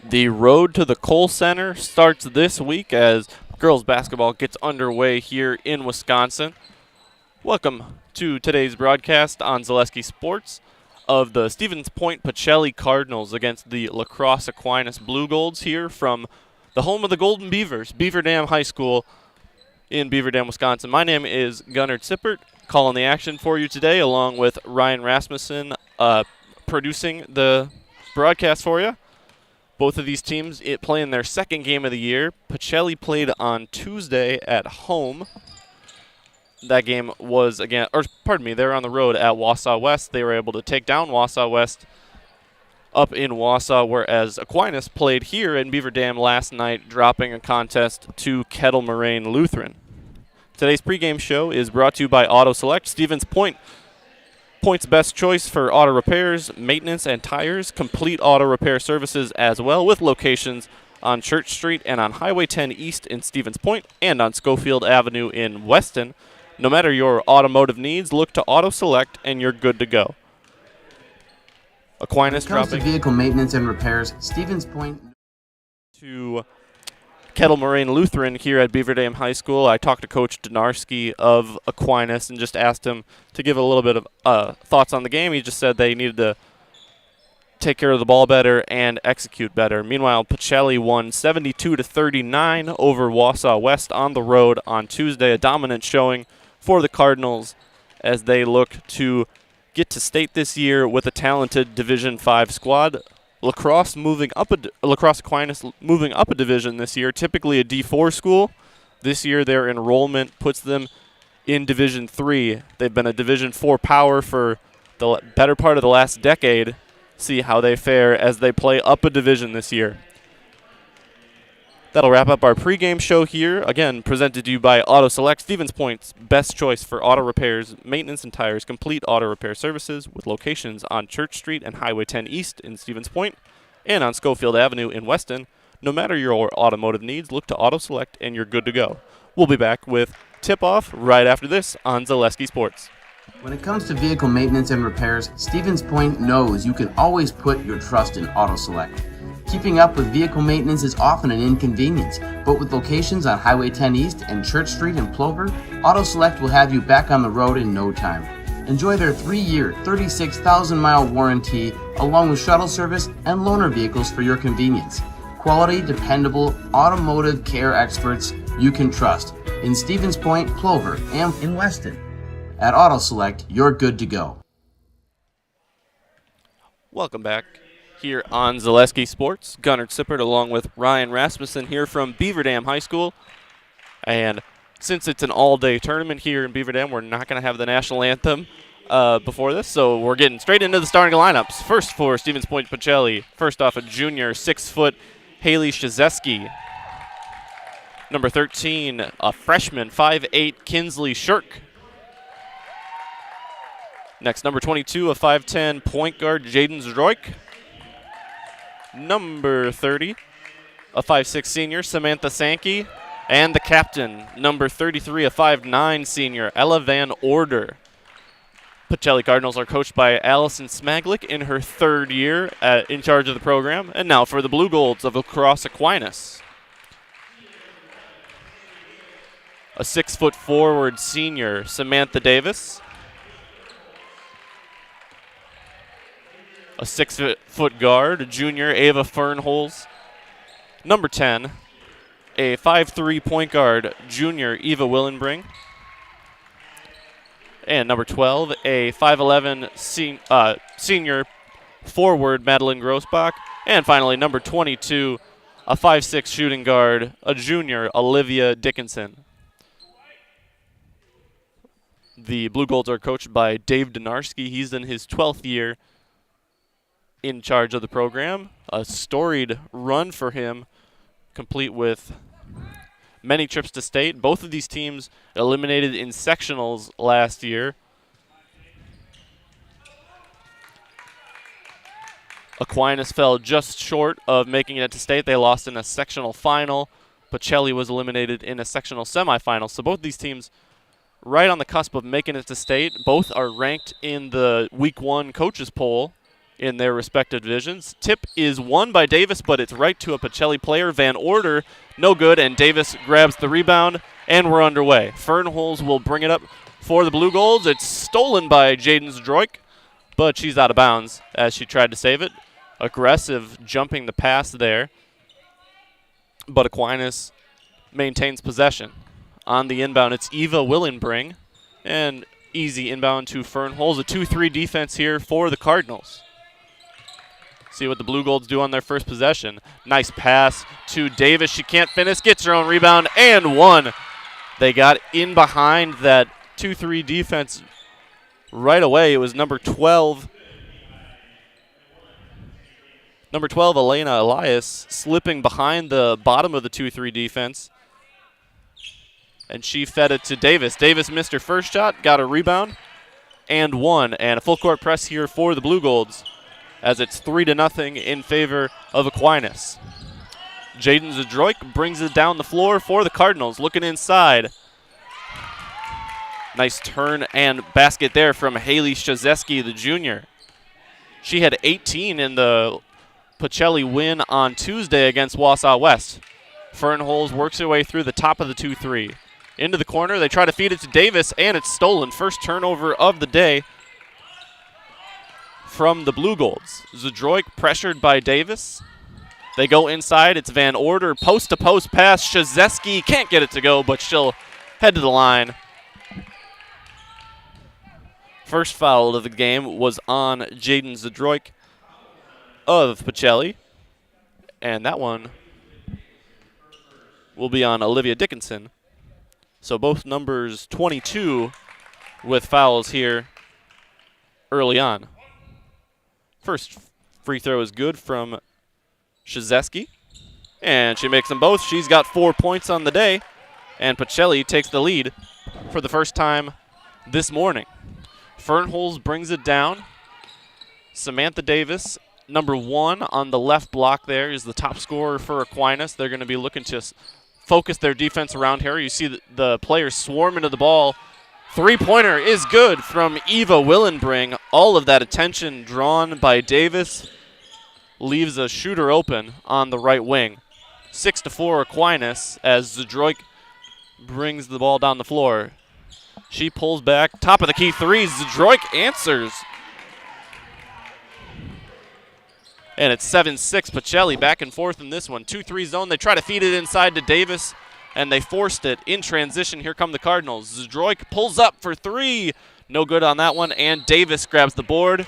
The road to the Kohl Center starts this week as girls basketball gets underway here in Wisconsin. Welcome to today's broadcast on Zaleski Sports of the Stevens Point Pacelli Cardinals against the La Crosse Aquinas Blue Golds here from the home of the Golden Beavers, Beaver Dam High School in Beaver Dam, Wisconsin. My name is Gunnar Zippert, calling the action for you today, along with Ryan Rasmussen producing the broadcast for you. Both of these teams playing their second game of the year. Pacelli played on Tuesday at home. That game was they were on the road at Wausau West. They were able to take down Wausau West up in Wausau, whereas Aquinas played here in Beaver Dam last night, dropping a contest to Kettle Moraine Lutheran. Today's pregame show is brought to you by Auto Select. Stevens Point, Point's best choice for auto repairs, maintenance, and tires. Complete auto repair services as well, with locations on Church Street and on Highway 10 East in Stevens Point and on Schofield Avenue in Weston. No matter your automotive needs, look to Auto Select and you're good to go. Aquinas when it comes dropping to vehicle maintenance and repairs, Stevens Point to Kettle Moraine Lutheran here at Beaver Dam High School. I talked to Coach Donarski of Aquinas and just asked him to give a little bit of thoughts on the game. He just said they needed to take care of the ball better and execute better. Meanwhile, Pacelli won 72-39 over Wausau West on the road on Tuesday, a dominant showing for the Cardinals as they look to get to state this year with a talented Division V squad. La Crosse Aquinas moving up a division this year, typically a D4 school. This year their enrollment puts them in Division III. They've been a Division IV power for the better part of the last decade. See how they fare as they play up a division this year. That'll wrap up our pregame show here. Again, presented to you by Auto Select, Stevens Point's best choice for auto repairs, maintenance, and tires. Complete auto repair services with locations on Church Street and Highway 10 East in Stevens Point and on Schofield Avenue in Weston. No matter your automotive needs, look to Auto Select and you're good to go. We'll be back with tip-off right after this on Zaleski Sports. When it comes to vehicle maintenance and repairs, Stevens Point knows you can always put your trust in Auto Select. Keeping up with vehicle maintenance is often an inconvenience, but with locations on Highway 10 East and Church Street in Plover, Auto Select will have you back on the road in no time. Enjoy their 3-year, 36,000-mile warranty, along with shuttle service and loaner vehicles for your convenience. Quality, dependable, automotive care experts you can trust in Stevens Point, Plover, and in Weston. At Auto Select, you're good to go. Welcome back here on Zaleski Sports. Gunnar Zippert along with Ryan Rasmussen here from Beaver Dam High School. And since it's an all-day tournament here in Beaver Dam, we're not going to have the national anthem before this, so we're getting straight into the starting lineups. First for Stevens Point Pacelli. First off, a junior, 6-foot Haley Shizeski. Number 13, a freshman, 5'8", Kinsley Shirk. Next, number 22, a 5'10", point guard, Jaden Zdroik. Number 30, a 5'6", senior, Samantha Sankey. And the captain, number 33, a 5'9", senior, Ella Van Order. Pacelli Cardinals are coached by Allison Smaglik in her third year in charge of the program. And now for the Blue Golds of La Crosse Aquinas. A 6-foot forward senior, Samantha Davis. A 6-foot guard, junior, Ava Fernholz. Number 10, a 5'3" point guard, junior, Eva Willenbring. And number 12, a 5'11" senior forward, Madeline Grossbach. And finally, number 22, a 5'6" shooting guard, a junior, Olivia Dickinson. The Blue Golds are coached by Dave Donarski. He's in his 12th year in charge of the program. A storied run for him, complete with many trips to state. Both of these teams eliminated in sectionals last year. Aquinas fell just short of making it to state. They lost in a sectional final. Pacelli was eliminated in a sectional semifinal. So both these teams right on the cusp of making it to state. Both are ranked in the Week 1 coaches poll in their respective divisions. Tip is won by Davis, but it's right to a Pacelli player. Van Order, no good, and Davis grabs the rebound, and we're underway. Fernholz will bring it up for the Blue Golds. It's stolen by Jaden Zdroik, but she's out of bounds as she tried to save it. Aggressive jumping the pass there, but Aquinas maintains possession. On the inbound, it's Eva Willenbring, and easy inbound to Fernholz. A 2-3 defense here for the Cardinals. See what the Blue Golds do on their first possession. Nice pass to Davis. She can't finish, gets her own rebound, and one. They got in behind that 2-3 defense right away. It was number 12. Number 12, Elena Elias, slipping behind the bottom of the 2-3 defense. And she fed it to Davis. Davis missed her first shot, got a rebound, and one. And a full court press here for the Blue Golds as it's 3-0 in favor of Aquinas. Jaden Zdroik brings it down the floor for the Cardinals, looking inside. Nice turn and basket there from Haley Shazeski, the junior. She had 18 in the Pacelli win on Tuesday against Wausau West. Fernholz works her way through the top of the 2-3. Into the corner, they try to feed it to Davis, and it's stolen. First turnover of the day from the Blue Golds. Zdroik pressured by Davis. They go inside. It's Van Order, post-to-post pass. Shazeski can't get it to go, but she'll head to the line. First foul of the game was on Jaden Zdroik of Pacelli, and that one will be on Olivia Dickinson. So both numbers 22 with fouls here early on. First free throw is good from Shazeski, and she makes them both. She's got 4 points on the day, and Pacelli takes the lead for the first time this morning. Fernholz brings it down. Samantha Davis, number 1 on the left block there, is the top scorer for Aquinas. They're going to be looking to focus their defense around her. You see the players swarm into the ball. Three-pointer is good from Eva Willenbring. All of that attention drawn by Davis leaves a shooter open on the right wing. 6-4 Aquinas as Zdroik brings the ball down the floor. She pulls back, top of the key three. Zdroik answers. And it's 7-6. Pacelli back and forth in this one. 2-3 zone. They try to feed it inside to Davis, and they forced it in transition. Here come the Cardinals. Zdroik pulls up for three. No good on that one, and Davis grabs the board.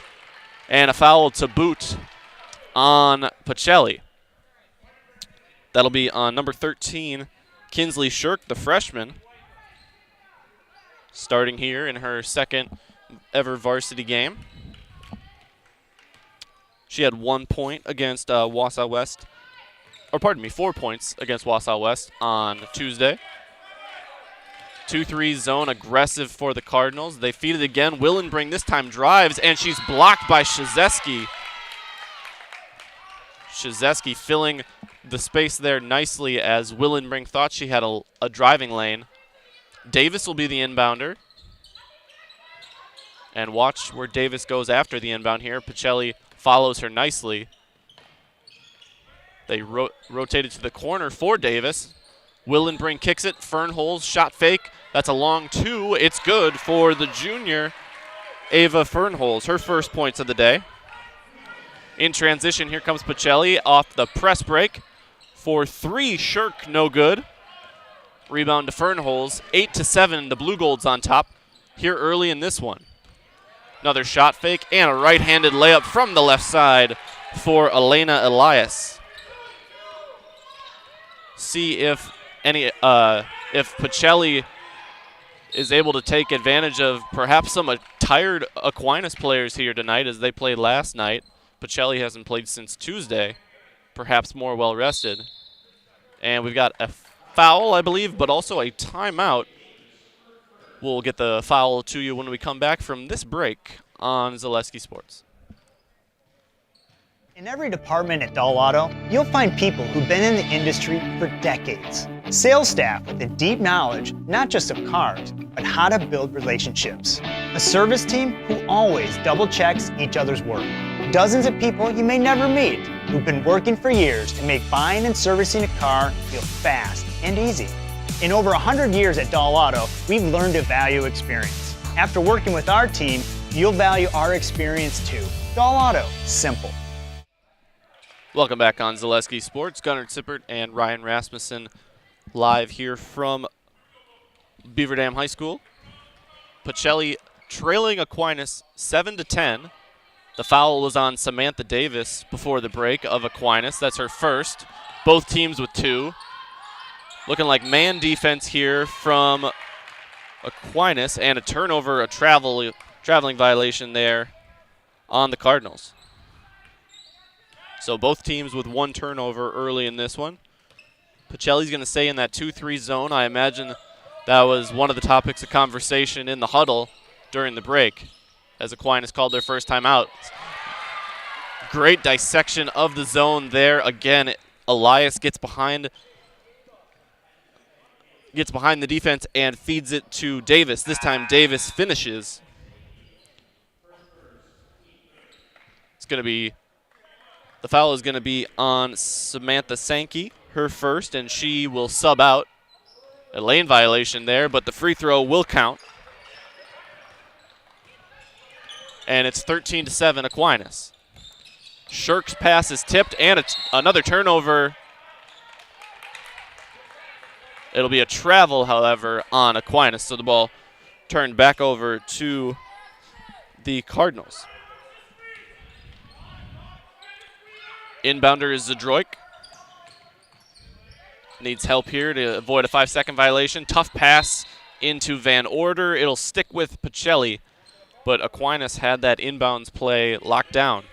And a foul to boot on Pacelli. That'll be on number 13, Kinsley Shirk, the freshman, starting here in her second ever varsity game. She had 1 point against Wausau West, or pardon me, 4 points against Wausau West on Tuesday. 2-3 zone, aggressive for the Cardinals. They feed it again. Willenbring this time drives, and she's blocked by Shazeski. Shazeski filling the space there nicely as Willenbring thought she had a driving lane. Davis will be the inbounder. And watch where Davis goes after the inbound here. Pacelli follows her nicely. They rotated to the corner for Davis. Willenbring kicks it. Fernholz, shot fake. That's a long two. It's good for the junior, Ava Fernholz, her first points of the day. In transition, here comes Pacelli off the press break. For three, Shirk, no good. Rebound to Fernholz. 8-7, the Blue Golds on top here early in this one. Another shot fake and a right-handed layup from the left side for Elena Elias. See if Pacelli is able to take advantage of perhaps some tired Aquinas players here tonight as they played last night. Pacelli hasn't played since Tuesday, perhaps more well-rested. And we've got a foul, I believe, but also a timeout. We'll get the foul to you when we come back from this break on Zaleski Sports. In every department at Dahl Auto, you'll find people who've been in the industry for decades. Sales staff with a deep knowledge, not just of cars, but how to build relationships. A service team who always double checks each other's work. dozens of people you may never meet who've been working for years to make buying and servicing a car feel fast and easy. In over 100 years at Dahl Auto, we've learned to value experience. After working with our team, you'll value our experience too. Dahl Auto, simple. Welcome back on Zaleski Sports. Gunnar Zippert and Ryan Rasmussen live here from Beaver Dam High School. Pacelli trailing Aquinas 7-10. The foul was on Samantha Davis before the break of Aquinas. That's her first. Both teams with 2. Looking like man defense here from Aquinas, and a turnover, a traveling violation there on the Cardinals. So both teams with 1 turnover early in this one. Pacelli's going to stay in that 2-3 zone. I imagine that was one of the topics of conversation in the huddle during the break as Aquinas called their first time out. Great dissection of the zone there. Again, Elias gets behind the defense and feeds it to Davis. This time Davis finishes. The foul is going to be on Samantha Sankey, her first, and she will sub out. A lane violation there, but the free throw will count. And it's 13-7 Aquinas. Shirk's pass is tipped, and another turnover. It'll be a travel, however, on Aquinas, so the ball turned back over to the Cardinals. Inbounder is Zadroik. Needs help here to avoid a 5-second violation. Tough pass into Van Order. It'll stick with Pacelli, but Aquinas had that inbounds play locked down.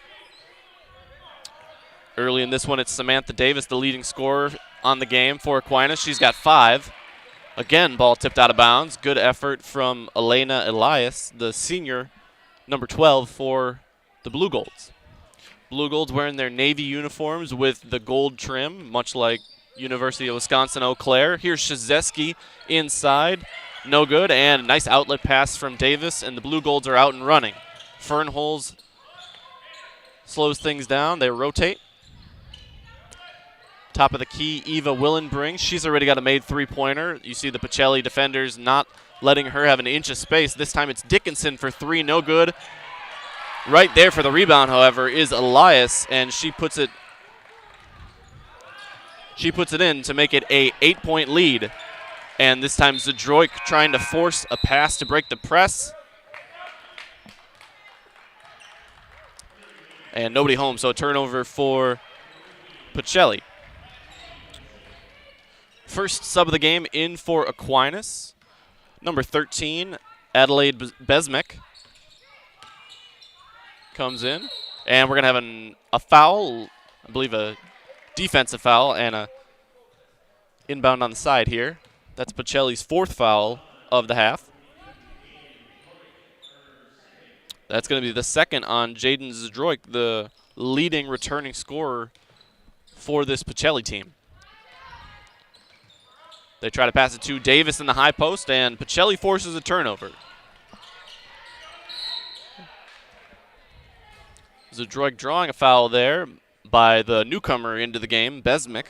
Early in this one, it's Samantha Davis, the leading scorer on the game for Aquinas. She's got 5. Again, ball tipped out of bounds. Good effort from Elena Elias, the senior, number 12 for the Blue Golds. Blue Golds wearing their navy uniforms with the gold trim, much like University of Wisconsin-Eau Claire. Here's Shizeski inside. No good, and a nice outlet pass from Davis, and the Blue Golds are out and running. Fernholz slows things down. They rotate. Top of the key, Eva Willenbring. She's already got a made 3-pointer. You see the Pacelli defenders not letting her have an inch of space. This time it's Dickinson for 3, no good. Right there for the rebound, however, is Elias, and she puts it in to make it a 8-point lead. And this time Zadroik trying to force a pass to break the press. And nobody home, so a turnover for Pacelli. First sub of the game in for Aquinas. Number 13, Adelaide Besmek comes in. And we're going to have a foul, I believe a defensive foul, and a inbound on the side here. That's Pacelli's 4th foul of the half. That's going to be the second on Jaden Zadroik, the leading returning scorer for this Pacelli team. They try to pass it to Davis in the high post, and Pacelli forces a turnover. Zadroik drawing a foul there by the newcomer into the game, Besmek.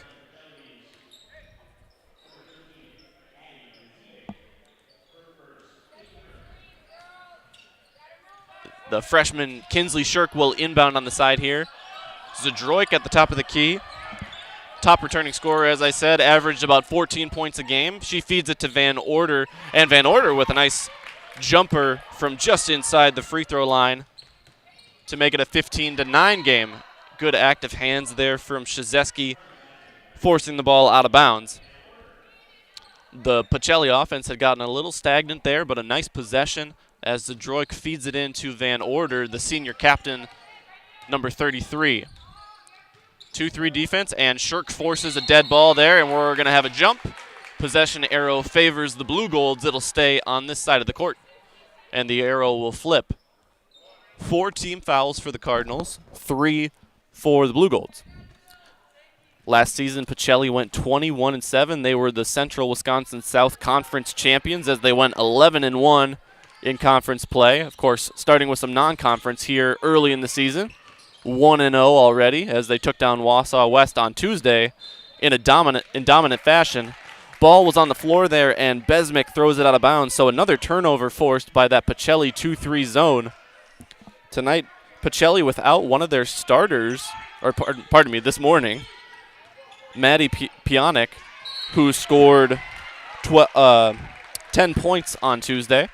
The freshman Kinsley Shirk will inbound on the side here. Zadroik at the top of the key. Top returning scorer, as I said, averaged about 14 points a game. She feeds it to Van Order, and Van Order with a nice jumper from just inside the free throw line to make it a 15-9 game. Good active hands there from Shizeski, forcing the ball out of bounds. The Pacelli offense had gotten a little stagnant there, but a nice possession as Zadroik feeds it into Van Order, the senior captain, number 33. 2-3 defense, and Shirk forces a dead ball there, and we're going to have a jump. Possession arrow favors the Blue Golds. It'll stay on this side of the court, and the arrow will flip. 4 team fouls for the Cardinals, 3 for the Blue Golds. Last season, Pacelli went 21-7. They were the Central Wisconsin South Conference champions as they went 11-1 in conference play. Of course, starting with some non-conference here early in the season. 1-0 already as they took down Wausau West on Tuesday in dominant fashion. Ball was on the floor there, and Besmick throws it out of bounds, so another turnover forced by that Pacelli 2-3 zone. Tonight, Pacelli without one of their starters, or pardon me, this morning, Maddie Pionic, who scored 10 points on Tuesday.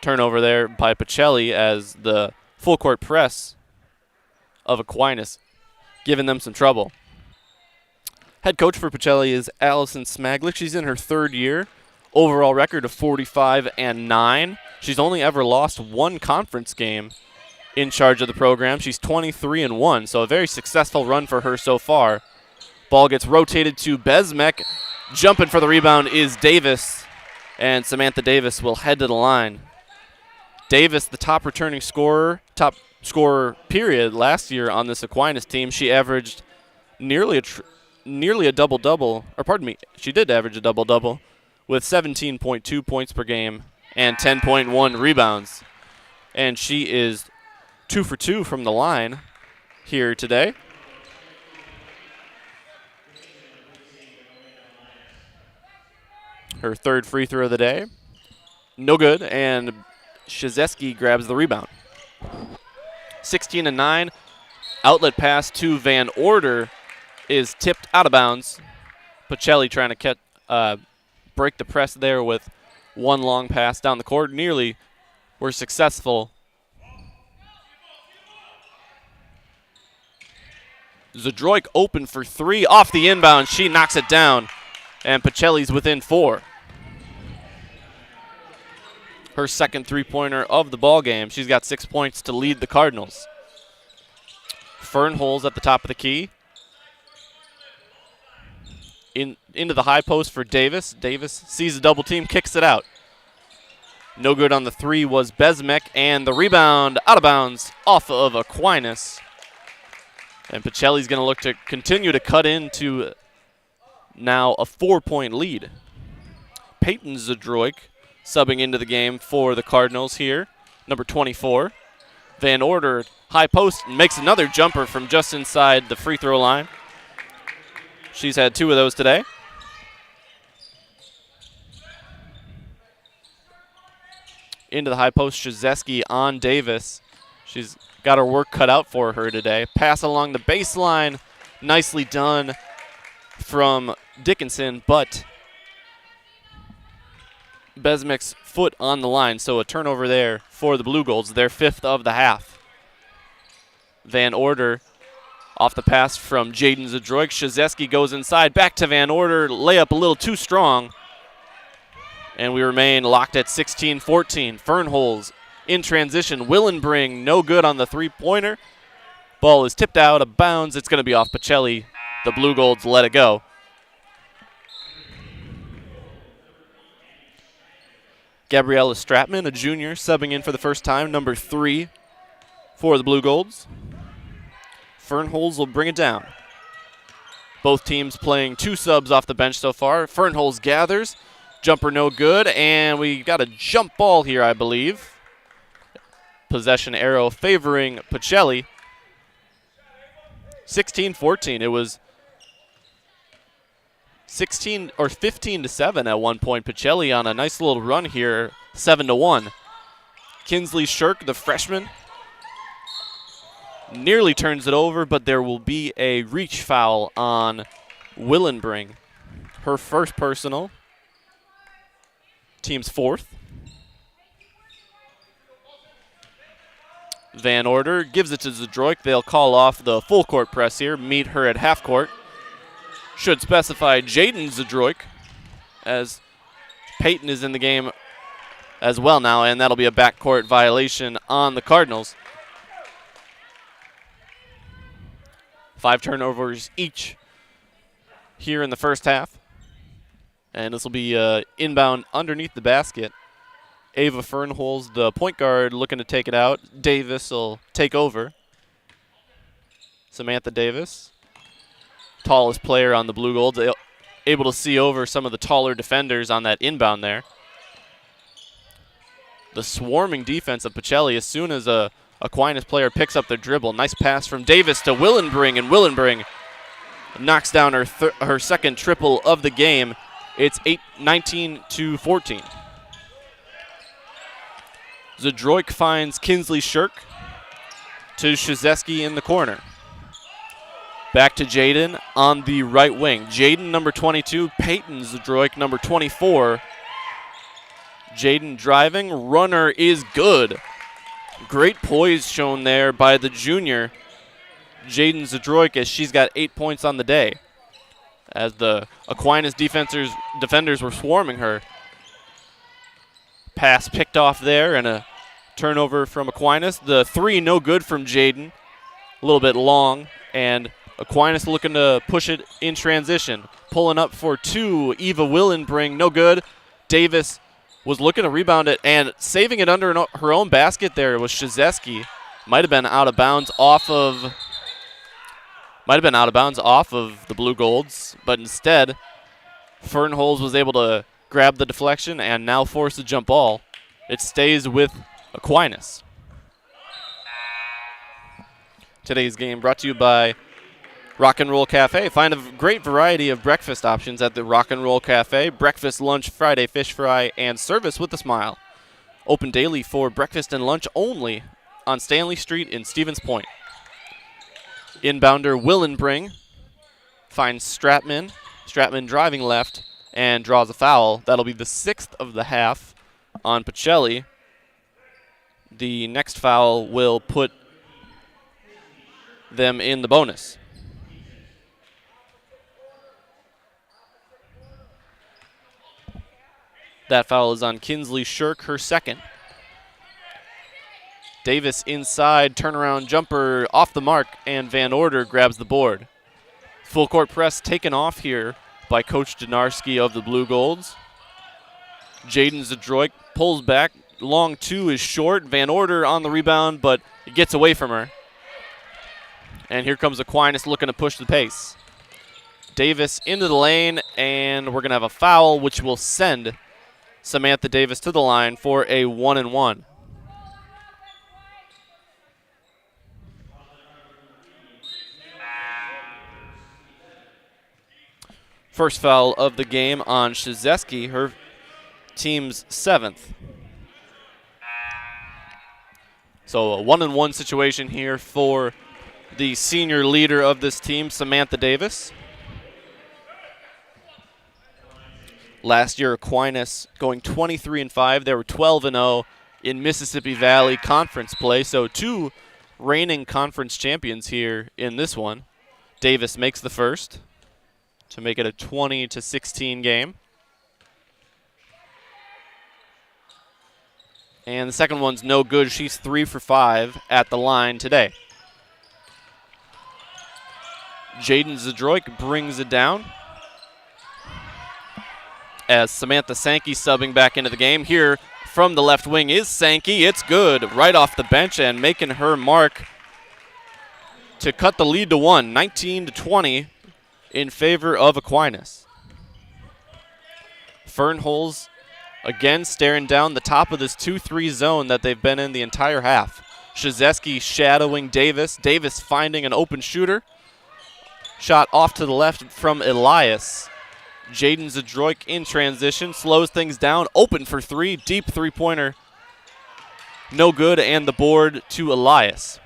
Turnover there by Pacelli as the full court press of Aquinas giving them some trouble. Head coach for Pacelli is Allison Smaglich. She's in her third year. Overall record of 45-9. She's only ever lost one conference game in charge of the program. She's 23-1, so a very successful run for her so far. Ball gets rotated to Besmek. Jumping for the rebound is Davis, and Samantha Davis will head to the line. Davis, the top scorer period last year on this Aquinas team. She averaged nearly a double-double, or pardon me, she did average a double-double with 17.2 points per game and 10.1 rebounds. And she is 2 for 2 from the line here today. Her third free throw of the day. No good, and Shizeski grabs the rebound. 16-9. Outlet pass to Van Order is tipped out of bounds. Pacelli trying to break the press there with one long pass down the court. Nearly were successful. Zadroik open for three off the inbound. She knocks it down, and Pacelli's within 4. Her second three-pointer of the ball game. She's got 6 points to lead the Cardinals. Fernholz at the top of the key. Into the high post for Davis. Davis sees a double team, kicks it out. No good on the three was Besmek, and the rebound out of bounds off of Aquinas. And Pacelli's going to look to continue to cut into now a 4-point lead. Peyton Zadroik subbing into the game for the Cardinals here, number 24. Van Order, high post, and makes another jumper from just inside the free throw line. She's had 2 of those today. Into the high post, Shizeski on Davis. She's got her work cut out for her today. Pass along the baseline, nicely done from Dickinson, but Besmek's foot on the line, so a turnover there for the Blue Golds, their 5th of the half. Van Order off the pass from Jaden Zadroik. Shizeski goes inside, back to Van Order, layup a little too strong. And we remain locked at 16-14. Fernholz in transition. Willenbring, no good on the three-pointer. Ball is tipped out of bounds. It's going to be off Pacelli. The Blue Golds let it go. Gabriella Stratman, a junior, subbing in for the first time, number 3 for the Blue Golds. Fernholz will bring it down. Both teams playing 2 subs off the bench so far. Fernholz gathers. Jumper no good, and we got a jump ball here, I believe. Possession arrow favoring Pacelli. 16-14. It was 15-7 at one point. Pacelli on a nice little run here, 7-1. Kinsley Shirk, the freshman, nearly turns it over, but there will be a reach foul on Willenbring. Her first personal. Team's 4th. Van Order gives it to Zadroik. They'll call off the full court press here, meet her at half court. Should specify Jaden Zadroik, as Peyton is in the game as well now, and that'll be a backcourt violation on the Cardinals. 5 turnovers each here in the first half. And this will be inbound underneath the basket. Ava Fernholz, the point guard, looking to take it out. Davis will take over. Samantha Davis, tallest player on the Blue Golds, able to see over some of the taller defenders on that inbound there. The swarming defense of Pacelli, as soon as a Aquinas player picks up the dribble. Nice pass from Davis to Willenbring, and Willenbring knocks down her second triple of the game. It's 19-14. Zadroik finds Kinsley Shirk to Krzyzewski in the corner. Back to Jaden on the right wing. Jaden, number 22, Peyton Zadroik, number 24. Jaden driving, runner is good. Great poise shown there by the junior, Jaden Zadroik, as she's got 8 points on the day, as the Aquinas defenders were swarming her. Pass picked off there, and a turnover from Aquinas. The three no good from Jaden, a little bit long, and Aquinas looking to push it in transition. Pulling up for two, Eva Willenbring, no good. Davis was looking to rebound it, and saving it under her own basket there was Krzyzewski. Might have been out of bounds off of the Blue Golds, but instead Fernholz was able to grab the deflection and now force the jump ball. It stays with Aquinas. Today's game brought to you by Rock and Roll Cafe. Find a great variety of breakfast options at the Rock and Roll Cafe. Breakfast, lunch, Friday fish fry, and service with a smile. Open daily for breakfast and lunch only on Stanley Street in Stevens Point. Inbounder Willenbring finds Stratman. Stratman driving left and draws a foul. That'll be the 6th of the half on Pacelli. The next foul will put them in the bonus. That foul is on Kinsley Shirk, her second. Davis inside, turnaround jumper off the mark, and Van Order grabs the board. Full court press taken off here by Coach Donarski of the Blue Golds. Jaden Zadroik pulls back. Long two is short. Van Order on the rebound, but it gets away from her. And here comes Aquinas looking to push the pace. Davis into the lane, and we're going to have a foul, which will send Samantha Davis to the line for a 1-and-1. First foul of the game on Krzyzewski, her team's 7th. So a 1-and-1 situation here for the senior leader of this team, Samantha Davis. Last year, Aquinas going 23-5. They were 12-0 in Mississippi Valley Conference play. So two reigning conference champions here in this one. Davis makes the first to make it a 20-16 game. And the second one's no good. She's 3 for 5 at the line today. Jaden Zadroik brings it down as Samantha Sankey subbing back into the game. Here from the left wing is Sankey. It's good right off the bench and making her mark to cut the lead to 1, 19-20 in favor of Aquinas. Fernholz again staring down the top of this 2-3 zone that they've been in the entire half. Krzyzewski shadowing Davis. Davis finding an open shooter. Shot off to the left from Elias. Jaden Zadroik in transition, slows things down, open for three, deep three-pointer. No good, and the board to Elias.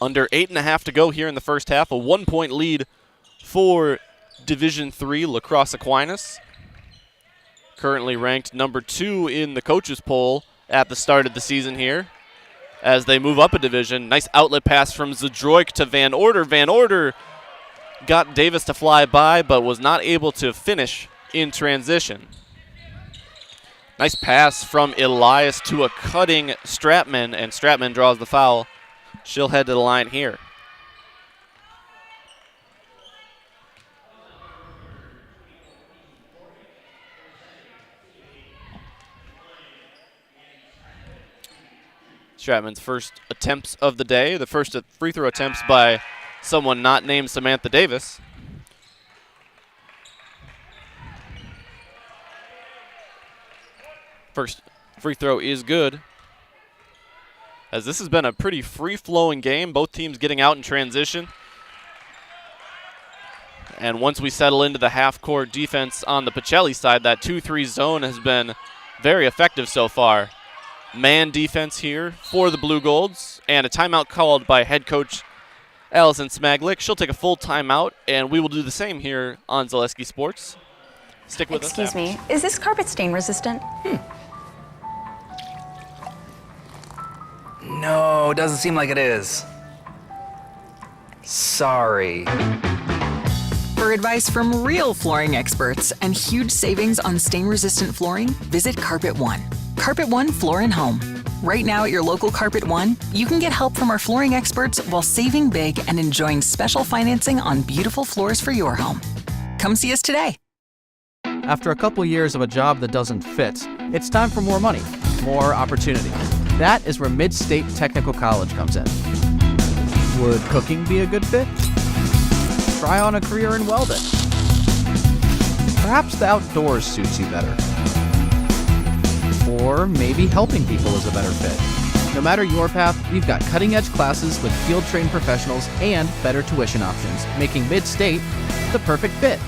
Under 8.5 to go here in the first half, a 1-point lead for Division III Lacrosse Aquinas. Currently ranked number 2 in the coaches poll at the start of the season here as they move up a division. Nice outlet pass from Zadroik to Van Order. Van Order got Davis to fly by, but was not able to finish in transition. Nice pass from Elias to a cutting Stratman, and Stratman draws the foul. She'll head to the line here. Stratman's first attempts of the day, the first free throw attempts by someone not named Samantha Davis. First free throw is good. as this has been a pretty free-flowing game, both teams getting out in transition. And once we settle into the half-court defense on the Pacelli side, that 2-3 zone has been very effective so far. Man defense here for the Blue Golds, and a timeout called by head coach Allison Smaglick. She'll take a full timeout, and we will do the same here on Zaleski Sports. Stick with us. Excuse me, is this carpet stain resistant? No, doesn't seem like it is. Sorry. For advice from real flooring experts and huge savings on stain-resistant flooring, visit Carpet One. Carpet One Floor and Home. Right now at your local Carpet One, you can get help from our flooring experts while saving big and enjoying special financing on beautiful floors for your home. Come see us today. After a couple years of a job that doesn't fit, it's time for more money, more opportunity. That is where Mid-State Technical College comes in. Would cooking be a good fit? Try on a career in welding. Perhaps the outdoors suits you better. Or maybe helping people is a better fit. No matter your path, we've got cutting-edge classes with field-trained professionals and better tuition options, making Mid-State the perfect fit.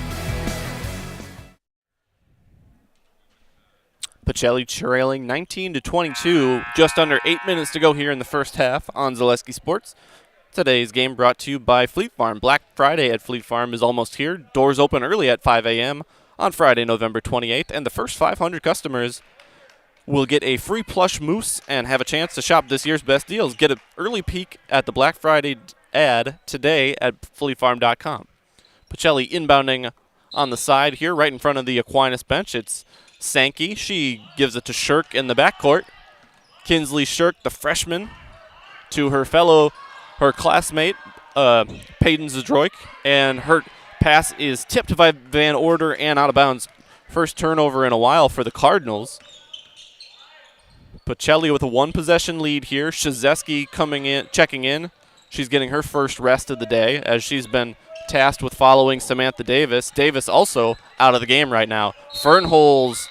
Pacelli trailing 19-22, just under 8 minutes to go here in the first half on Zaleski Sports. Today's game brought to you by Fleet Farm. Black Friday at Fleet Farm is almost here. Doors open early at 5 a.m. on Friday, November 28th, and the first 500 customers will get a free plush moose and have a chance to shop this year's best deals. Get an early peek at the Black Friday ad today at fleetfarm.com. Pacelli inbounding on the side here, right in front of the Aquinas bench. It's Sankey. She gives it to Shirk in the backcourt. Kinsley Shirk, the freshman, to her classmate, Peyton Zadroik, and her pass is tipped by Van Order and out of bounds. First turnover in a while for the Cardinals. Pacelli with a one-possession lead here. Shazeski coming in, checking in. She's getting her first rest of the day as she's been tasked with following Samantha Davis. Davis also out of the game right now. Fernholz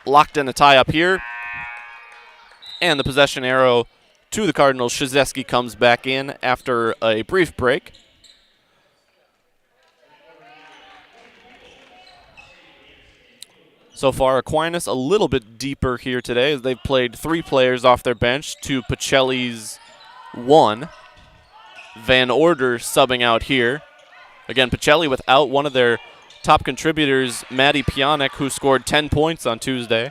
locked in a tie-up here. And the possession arrow to the Cardinals. Shazeski comes back in after a brief break. So far, Aquinas a little bit deeper here today as they've played 3 players off their bench to Pacelli's 1. Van Order subbing out here. Again, Pacelli without one of their top contributors, Maddie Pionik, who scored 10 points on Tuesday.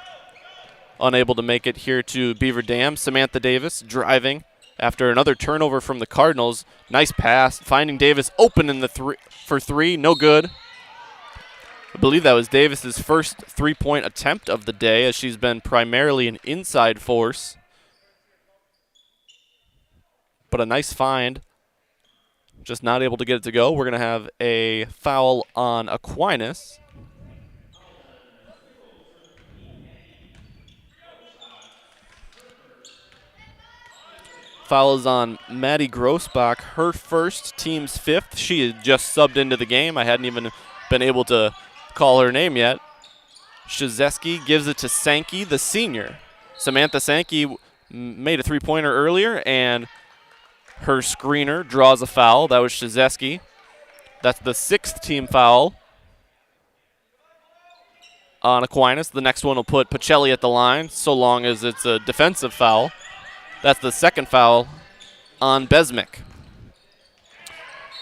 Unable to make it here to Beaver Dam. Samantha Davis driving after another turnover from the Cardinals. Nice pass, finding Davis open in the for 3, no good. I believe that was Davis's first 3-point attempt of the day, as she's been primarily an inside force. But a nice find. Just not able to get it to go. We're going to have a foul on Aquinas. Foul is on Maddie Grossbach, her first, team's 5th. She had just subbed into the game. I hadn't even been able to call her name yet. Shazeski gives it to Sankey, the senior. Samantha Sankey made a 3-pointer earlier, and her screener draws a foul. That was Shazeski. That's the 6th team foul on Aquinas. The next one will put Pacelli at the line, so long as it's a defensive foul. That's the 2nd foul on Besmick.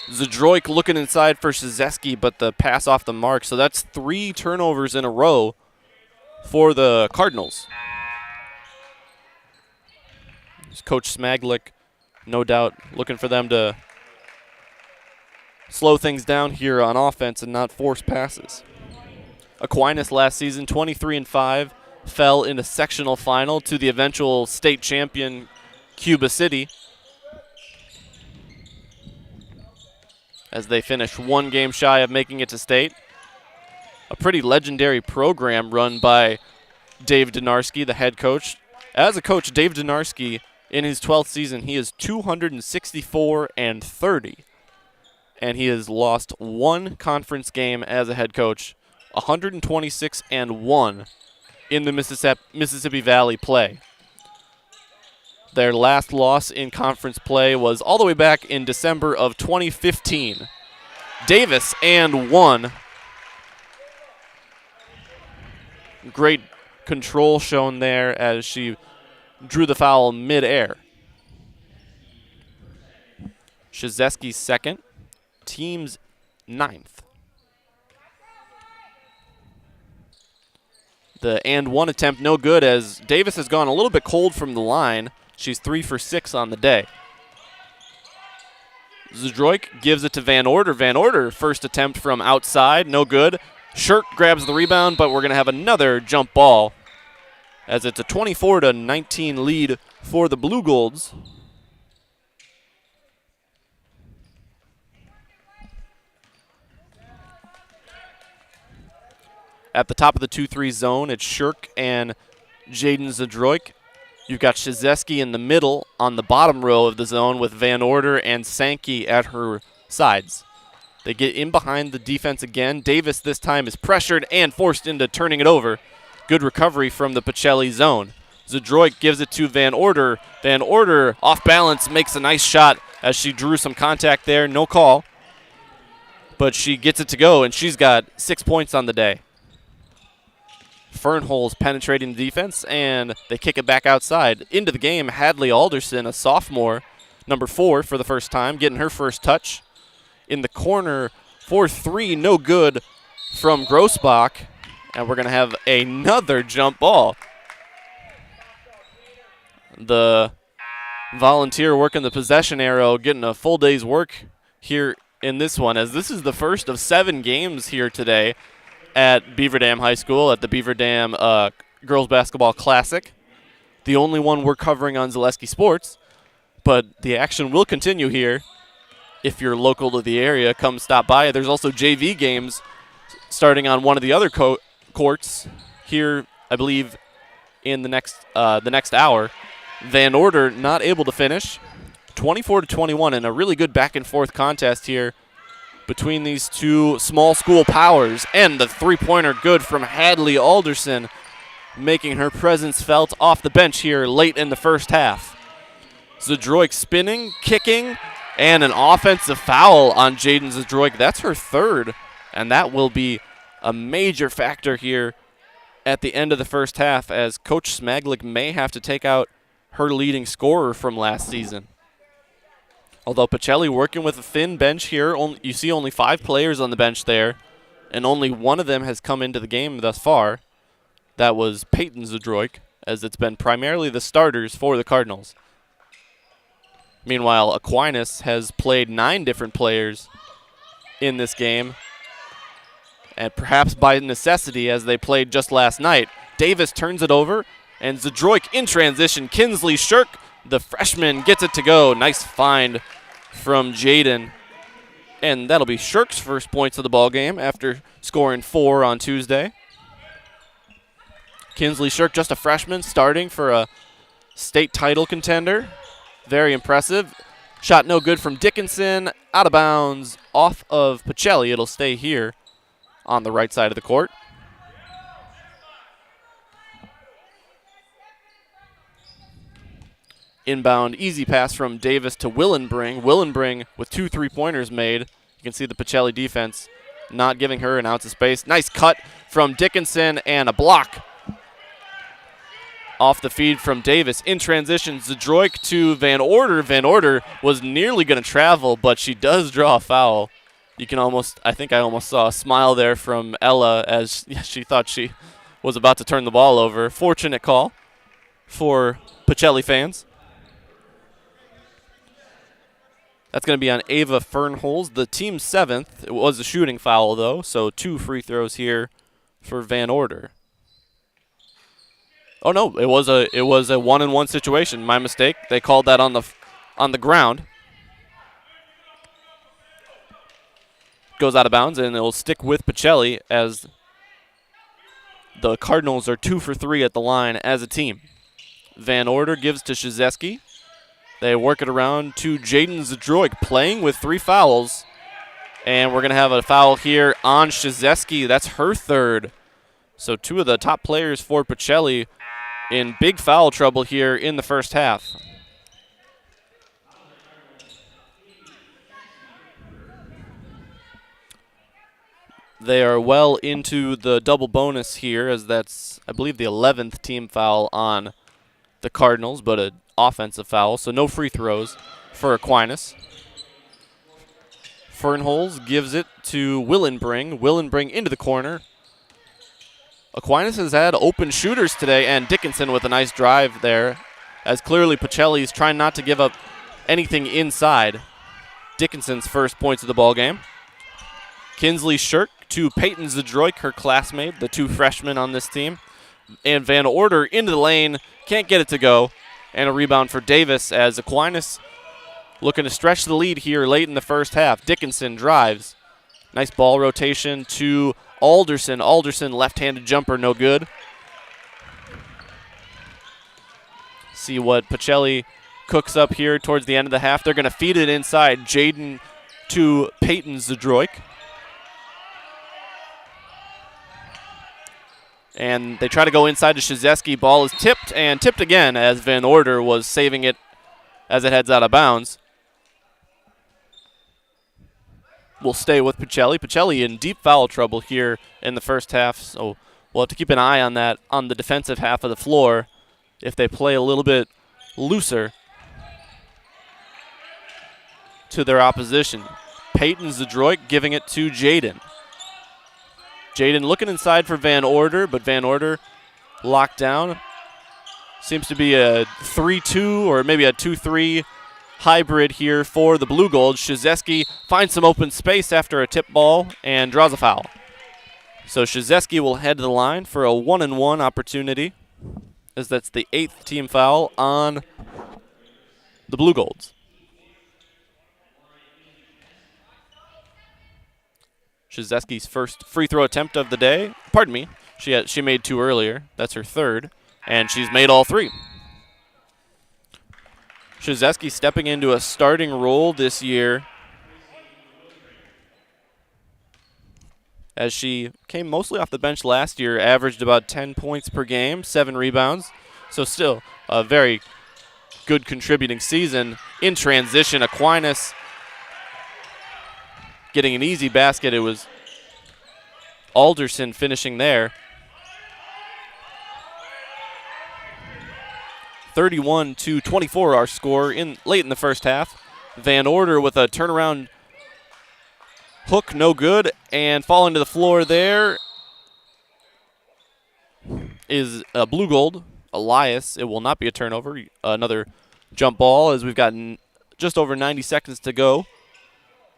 Zadroik looking inside for Shazeski, but the pass off the mark. So that's 3 turnovers in a row for the Cardinals. Coach Smaglick, no doubt, looking for them to slow things down here on offense and not force passes. Aquinas last season, 23-5, fell in a sectional final to the eventual state champion Cuba City, as they finished 1 game shy of making it to state. A pretty legendary program run by Dave Donarski, the head coach. As a coach, Dave Donarski, in his 12th season, he is 264-30, and he has lost 1 conference game as a head coach, 126-1 in the Mississippi Valley play. Their last loss in conference play was all the way back in December of 2015. Davis and 1. Great control shown there as she drew the foul mid-air. Shizeski's second, team's 9th. The and 1 attempt no good as Davis has gone a little bit cold from the line. She's 3 for 6 on the day. Zdroik gives it to Van Order. Van Order, first attempt from outside, no good. Shirk grabs the rebound, but we're going to have another jump ball as it's a 24-19 lead for the Blue Golds. At the top of the 2-3 zone, it's Shirk and Jaden Zdroik. You've got Shizeski in the middle on the bottom row of the zone with Van Order and Sankey at her sides. They get in behind the defense again. Davis this time is pressured and forced into turning it over. Good recovery from the Pacelli zone. Zdroik gives it to Van Order. Van Order off balance makes a nice shot as she drew some contact there. No call. But she gets it to go, and she's got 6 points on the day. Fernholz penetrating the defense, and they kick it back outside. Into the game, Hadley Alderson, a sophomore, number 4 for the first time, getting her first touch. In the corner, 4-3, no good from Grossbach. And we're going to have another jump ball. The Volunteer working the possession arrow, getting a full day's work here in this one, as this is the first of 7 games here today at Beaver Dam High School at the Beaver Dam Girls Basketball Classic. The only one we're covering on Zaleski Sports, but the action will continue here. If you're local to the area, come stop by. There's also JV games starting on one of the other courts here, I believe, in the next hour. Van Order not able to finish. 24-21 in a really good back-and-forth contest here between these two small school powers. And the three-pointer good from Hadley Alderson, making her presence felt off the bench here late in the first half. Zdroik spinning, kicking, and an offensive foul on Jaden Zdroik. That's her third, and that will be a major factor here at the end of the first half, as Coach Smaglik may have to take out her leading scorer from last season. Although Pacelli working with a thin bench here, you see only 5 players on the bench there, and only one of them has come into the game thus far. That was Peyton Zdroik, as it's been primarily the starters for the Cardinals. Meanwhile, Aquinas has played 9 different players in this game, and perhaps by necessity, as they played just last night. Davis turns it over, and Zdroik in transition. Kinsley Shirk, the freshman, gets it to go. Nice find from Jaden. And that'll be Shirk's first points of the ball game after scoring 4 on Tuesday. Kinsley Shirk, just a freshman, starting for a state title contender. Very impressive. Shot no good from Dickinson. Out of bounds off of Pacelli. It'll stay here on the right side of the court. Inbound easy pass from Davis to Willenbring. Willenbring with 2 3-pointers made. You can see the Pacelli defense not giving her an ounce of space. Nice cut from Dickinson and a block off the feed from Davis. In transition, Zdroik to Van Order. Van Order was nearly going to travel, but she does draw a foul. You can I think I almost saw a smile there from Ella as she thought she was about to turn the ball over. Fortunate call for Pacelli fans. That's going to be on Ava Fernholz, the team's 7th. It was a shooting foul, though, so 2 free throws here for Van Order. Oh no, it was a 1-on-1 situation. My mistake. They called that on the ground. Goes out of bounds, and it'll stick with Pacelli as the Cardinals are 2 for 3 at the line as a team. Van Order gives to Shizeski. They work it around to Jaden Zdroik, playing with 3 fouls. And we're going to have a foul here on Shizeski. That's her third. So 2 of the top players for Pacelli in big foul trouble here in the first half. They are well into the double bonus here, as that's, I believe, the 11th team foul on the Cardinals, but an offensive foul, so no free throws for Aquinas. Fernholz gives it to Willenbring. Willenbring into the corner. Aquinas has had open shooters today, and Dickinson with a nice drive there, as clearly Pacelli is trying not to give up anything inside. Dickinson's first points of the ball game. Kinsley Shirk to Peyton Zdroik, her classmate, the two freshmen on this team. And Van Order into the lane, can't get it to go. And a rebound for Davis as Aquinas looking to stretch the lead here late in the first half. Dickinson drives. Nice ball rotation to Alderson. Alderson, left-handed jumper, no good. See what Pacelli cooks up here towards the end of the half. They're going to feed it inside. Jaden to Peyton Zdroik. And they try to go inside to Krzyzewski. Ball is tipped and tipped again as Van Order was saving it as it heads out of bounds. We'll stay with Pacelli. Pacelli in deep foul trouble here in the first half, so we'll have to keep an eye on that on the defensive half of the floor if they play a little bit looser to their opposition. Peyton Zdroik giving it to Jaden. Jaden looking inside for Van Order, but Van Order locked down. Seems to be a 3-2 or maybe a 2-3 hybrid here for the Blue Gold. Krzyzewski finds some open space after a tip ball and draws a foul. So Krzyzewski will head to the line for a 1-and-1 opportunity, as that's the 8th team foul on the Blue Golds. Krzyzewski's first free throw attempt of the day. Pardon me. She made 2 earlier. That's her 3rd, and she's made all 3. Krzyzewski stepping into a starting role this year, as she came mostly off the bench last year, averaged about 10 points per game, 7 rebounds. So still a very good contributing season. In transition, Aquinas getting an easy basket. It was Alderson finishing there. 31-24 our score late in the first half. Van Order with a turnaround hook, no good, and falling to the floor there is a Blue Gold, Elias. It will not be a turnover. Another jump ball, as we've got just over 90 seconds to go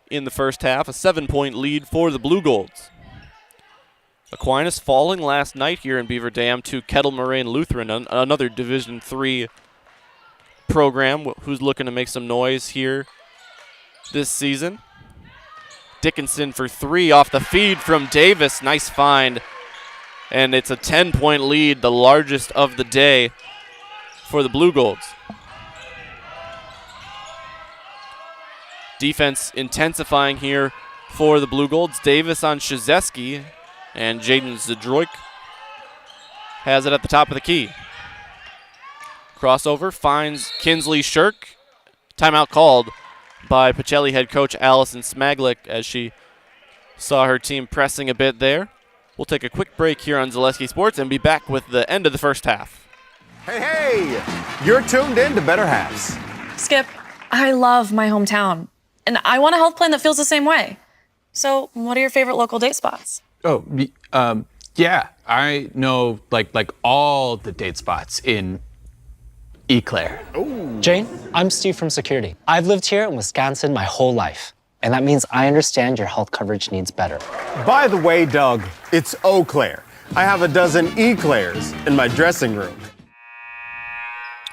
in the first half. A 7-point lead for the Blue Golds. Aquinas falling last night here in Beaver Dam to Kettle Moraine Lutheran, another Division III program who's looking to make some noise here this season. Dickinson for 3 off the feed from Davis. Nice find. And it's a 10-point lead, the largest of the day for the Blue Golds. Defense intensifying here for the Blue Golds. Davis on Krzyzewski, and Jaden Zdroik has it at the top of the key. Crossover finds Kinsley Shirk. Timeout called by Pacelli head coach Allison Smaglick as she saw her team pressing a bit there. We'll take a quick break here on Zaleski Sports and be back with the end of the first half. Hey, you're tuned in to Better Halves. Skip, I love my hometown, and I want a health plan that feels the same way. So, what are your favorite local date spots? Oh, yeah, I know like all the date spots in Eau Claire. Ooh. Jane, I'm Steve from Security. I've lived here in Wisconsin my whole life, and that means I understand your health coverage needs better. By the way, Doug, it's Eau Claire. I have a dozen Eclairs in my dressing room.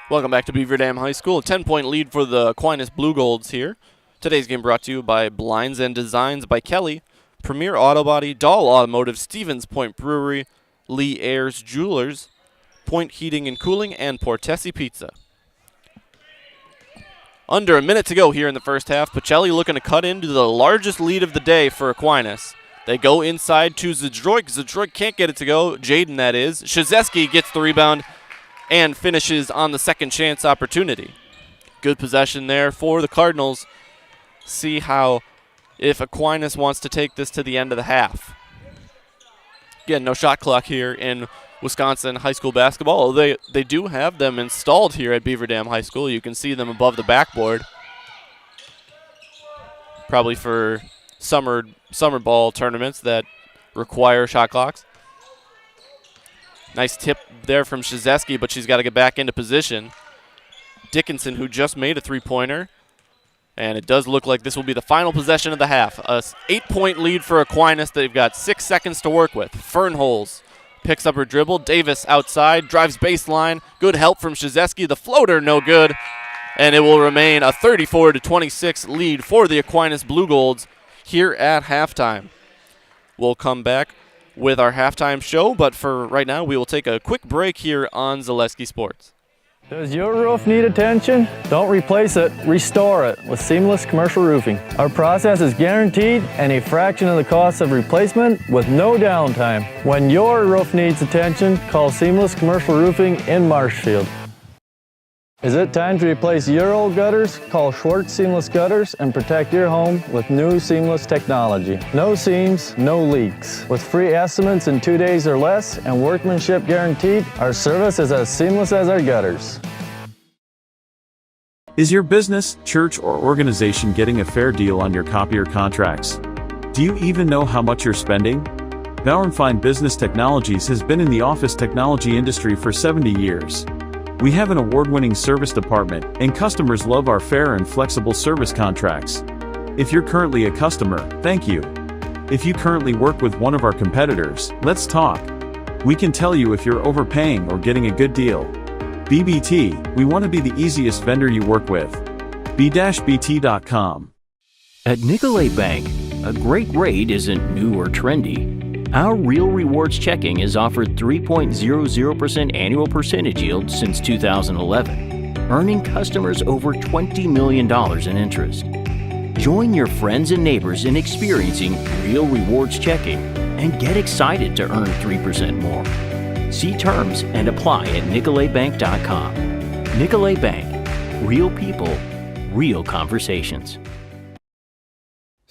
Welcome back to Beaver Dam High School. A 10-point lead for the Aquinas Blue Golds here. Today's game brought to you by Blinds and Designs by Kelly, Premier Auto Body, Dahl Automotive, Stevens Point Brewery, Lee Ayers Jewelers, Point Heating and Cooling, and Portesi Pizza. Under a minute to go here in the first half. Pacelli looking to cut into the largest lead of the day for Aquinas. They go inside to Zdroik. Zdroik can't get it to go. Jaden, that is. Krzyzewski gets the rebound and finishes on the second chance opportunity. Good possession there for the Cardinals. See how if Aquinas wants to take this to the end of the half. Again, no shot clock here in Wisconsin high school basketball. They do have them installed here at Beaver Dam High School. You can see them above the backboard. Probably for summer ball tournaments that require shot clocks. Nice tip there from Shizeski, but she's got to get back into position. Dickinson, who just made a three-pointer. And it does look like this will be the final possession of the half. A 8-point lead for Aquinas. They've got 6 seconds to work with. Fernholz picks up her dribble. Davis outside, drives baseline. Good help from Shizeski. The floater, no good. And it will remain a 34-26 lead for the Aquinas Blue Golds here at halftime. We'll come back with our halftime show, but for right now, we will take a quick break here on Zaleski Sports. Does your roof need attention? Don't replace it, restore it with Seamless Commercial Roofing. Our process is guaranteed and a fraction of the cost of replacement with no downtime. When your roof needs attention, call Seamless Commercial Roofing in Marshfield. Is it time to replace your old gutters? Call Schwartz Seamless Gutters and protect your home with new seamless technology. No seams, no leaks. With free estimates in 2 days or less and workmanship guaranteed, our service is as seamless as our gutters. Is your business, church, or organization getting a fair deal on your copier contracts? Do you even know how much you're spending? Bauernfeind Business Technologies has been in the office technology industry for 70 years. We have an award-winning service department, and customers love our fair and flexible service contracts. If you're currently a customer, thank you. If you currently work with one of our competitors, let's talk. We can tell you if you're overpaying or getting a good deal. BBT, we want to be the easiest vendor you work with. b-bt.com. At Nicolay Bank, a great rate isn't new or trendy. Our Real Rewards checking has offered 3.00% annual percentage yield since 2011, earning customers over $20 million in interest. Join your friends and neighbors in experiencing Real Rewards checking and get excited to earn 3% more. See terms and apply at nicolaybank.com. Nicolay Bank. Real people, real conversations.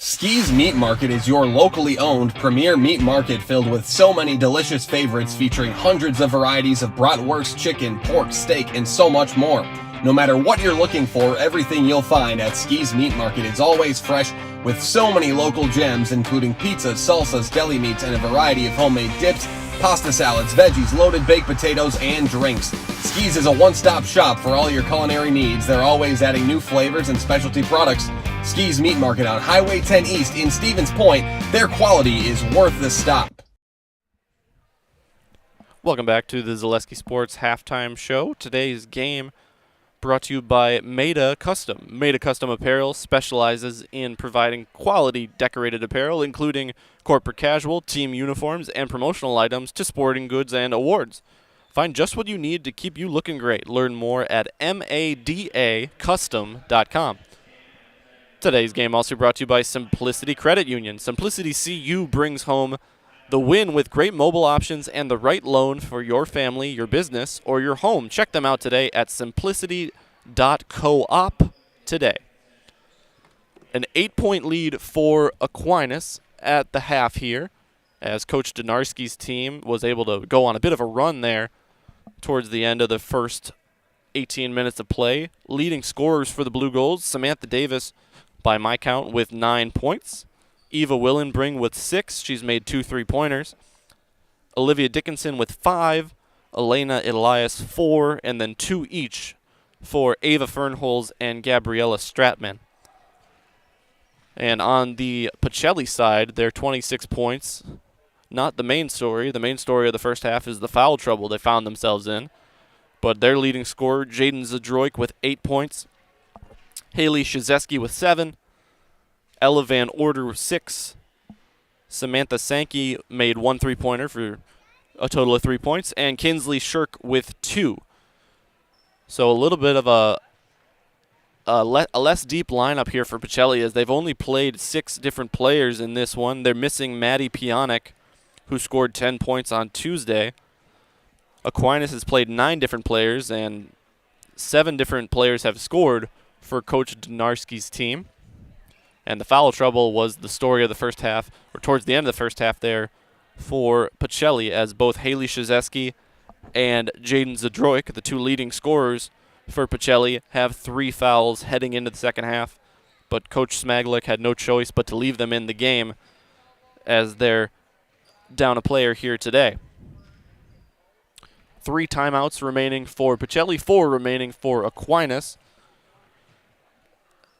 Ski's Meat Market is your locally owned premier meat market filled with so many delicious favorites featuring hundreds of varieties of bratwurst, chicken, pork, steak, and so much more. No matter what you're looking for, everything you'll find at Ski's Meat Market is always fresh with so many local gems including pizzas, salsas, deli meats, and a variety of homemade dips, pasta salads, veggies, loaded baked potatoes, and drinks. Ski's is a one-stop shop for all your culinary needs. They're always adding new flavors and specialty products. Ski's Meat Market on Highway 10 East in Stevens Point. Their quality is worth the stop. Welcome back to the Zaleski Sports Halftime Show. Today's game brought to you by Maida Custom. Maida Custom Apparel specializes in providing quality decorated apparel, including corporate casual, team uniforms, and promotional items to sporting goods and awards. Find just what you need to keep you looking great. Learn more at madacustom.com. Today's game also brought to you by Simplicity Credit Union. Simplicity CU brings home the win with great mobile options and the right loan for your family, your business, or your home. Check them out today at simplicity.coop today. An 8-point lead for Aquinas at the half here, as Coach Donarski's team was able to go on a bit of a run there towards the end of the first 18 minutes of play. Leading scorers for the Blue Golds, Samantha Davis, by my count, with 9 points. Eva Willenbring with 6. She's made 2 3-pointers. Olivia Dickinson with 5. Elena Elias 4. And then 2 each for Ava Fernholz and Gabriella Stratman. And on the Pacelli side, they're 26 points. Not the main story. The main story of the first half is the foul trouble they found themselves in. But their leading scorer, Jaden Zadroik, with 8 points. Haley Shizeski with 7. Ella Van Order with 6. Samantha Sankey made 1 3-pointer for a total of 3 points. And Kinsley Shirk with 2. So a little bit of a less deep lineup here for Pacelli, as they've only played 6 different players in this one. They're missing Maddie Pionic, who scored 10 points on Tuesday. Aquinas has played 9 different players, and 7 different players have scored for Coach Donarski's team. And the foul trouble was the story of the first half, or towards the end of the first half there, for Pacelli, as both Haley Shizeski and Jaden Zadroik, the two leading scorers for Pacelli, have 3 fouls heading into the second half. But Coach Smaglick had no choice but to leave them in the game as they're down a player here today. 3 timeouts remaining for Pacelli, 4 remaining for Aquinas.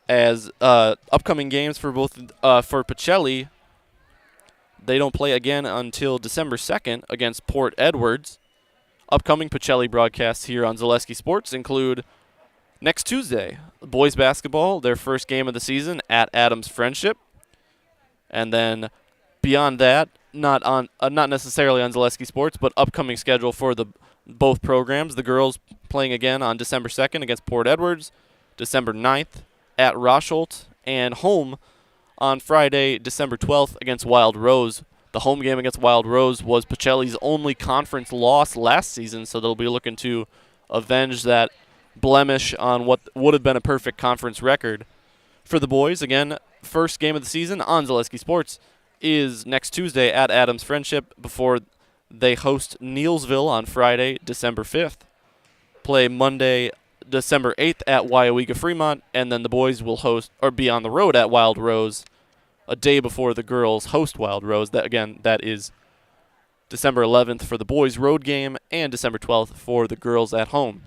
As upcoming games for both for Pacelli, they don't play again until December 2nd against Port Edwards. Upcoming Pacelli broadcasts here on Zaleski Sports include next Tuesday, boys basketball, their first game of the season at Adams Friendship. And then beyond that, not necessarily on Zaleski Sports, but upcoming schedule for both programs. The girls playing again on December 2nd against Port Edwards, December 9th at Rosholt, and home on Friday, December 12th against Wild Rose. The home game against Wild Rose was Pacelli's only conference loss last season, so they'll be looking to avenge that blemish on what would have been a perfect conference record. For the boys, again, first game of the season on Zaleski Sports is next Tuesday at Adams Friendship before they host Neelsville on Friday, December 5th. Play Monday, December 8th at Waiawega Fremont, and then the boys will host or be on the road at Wild Rose a day before the girls host Wild Rose. That is December 11th for the boys' road game and December 12th for the girls at home.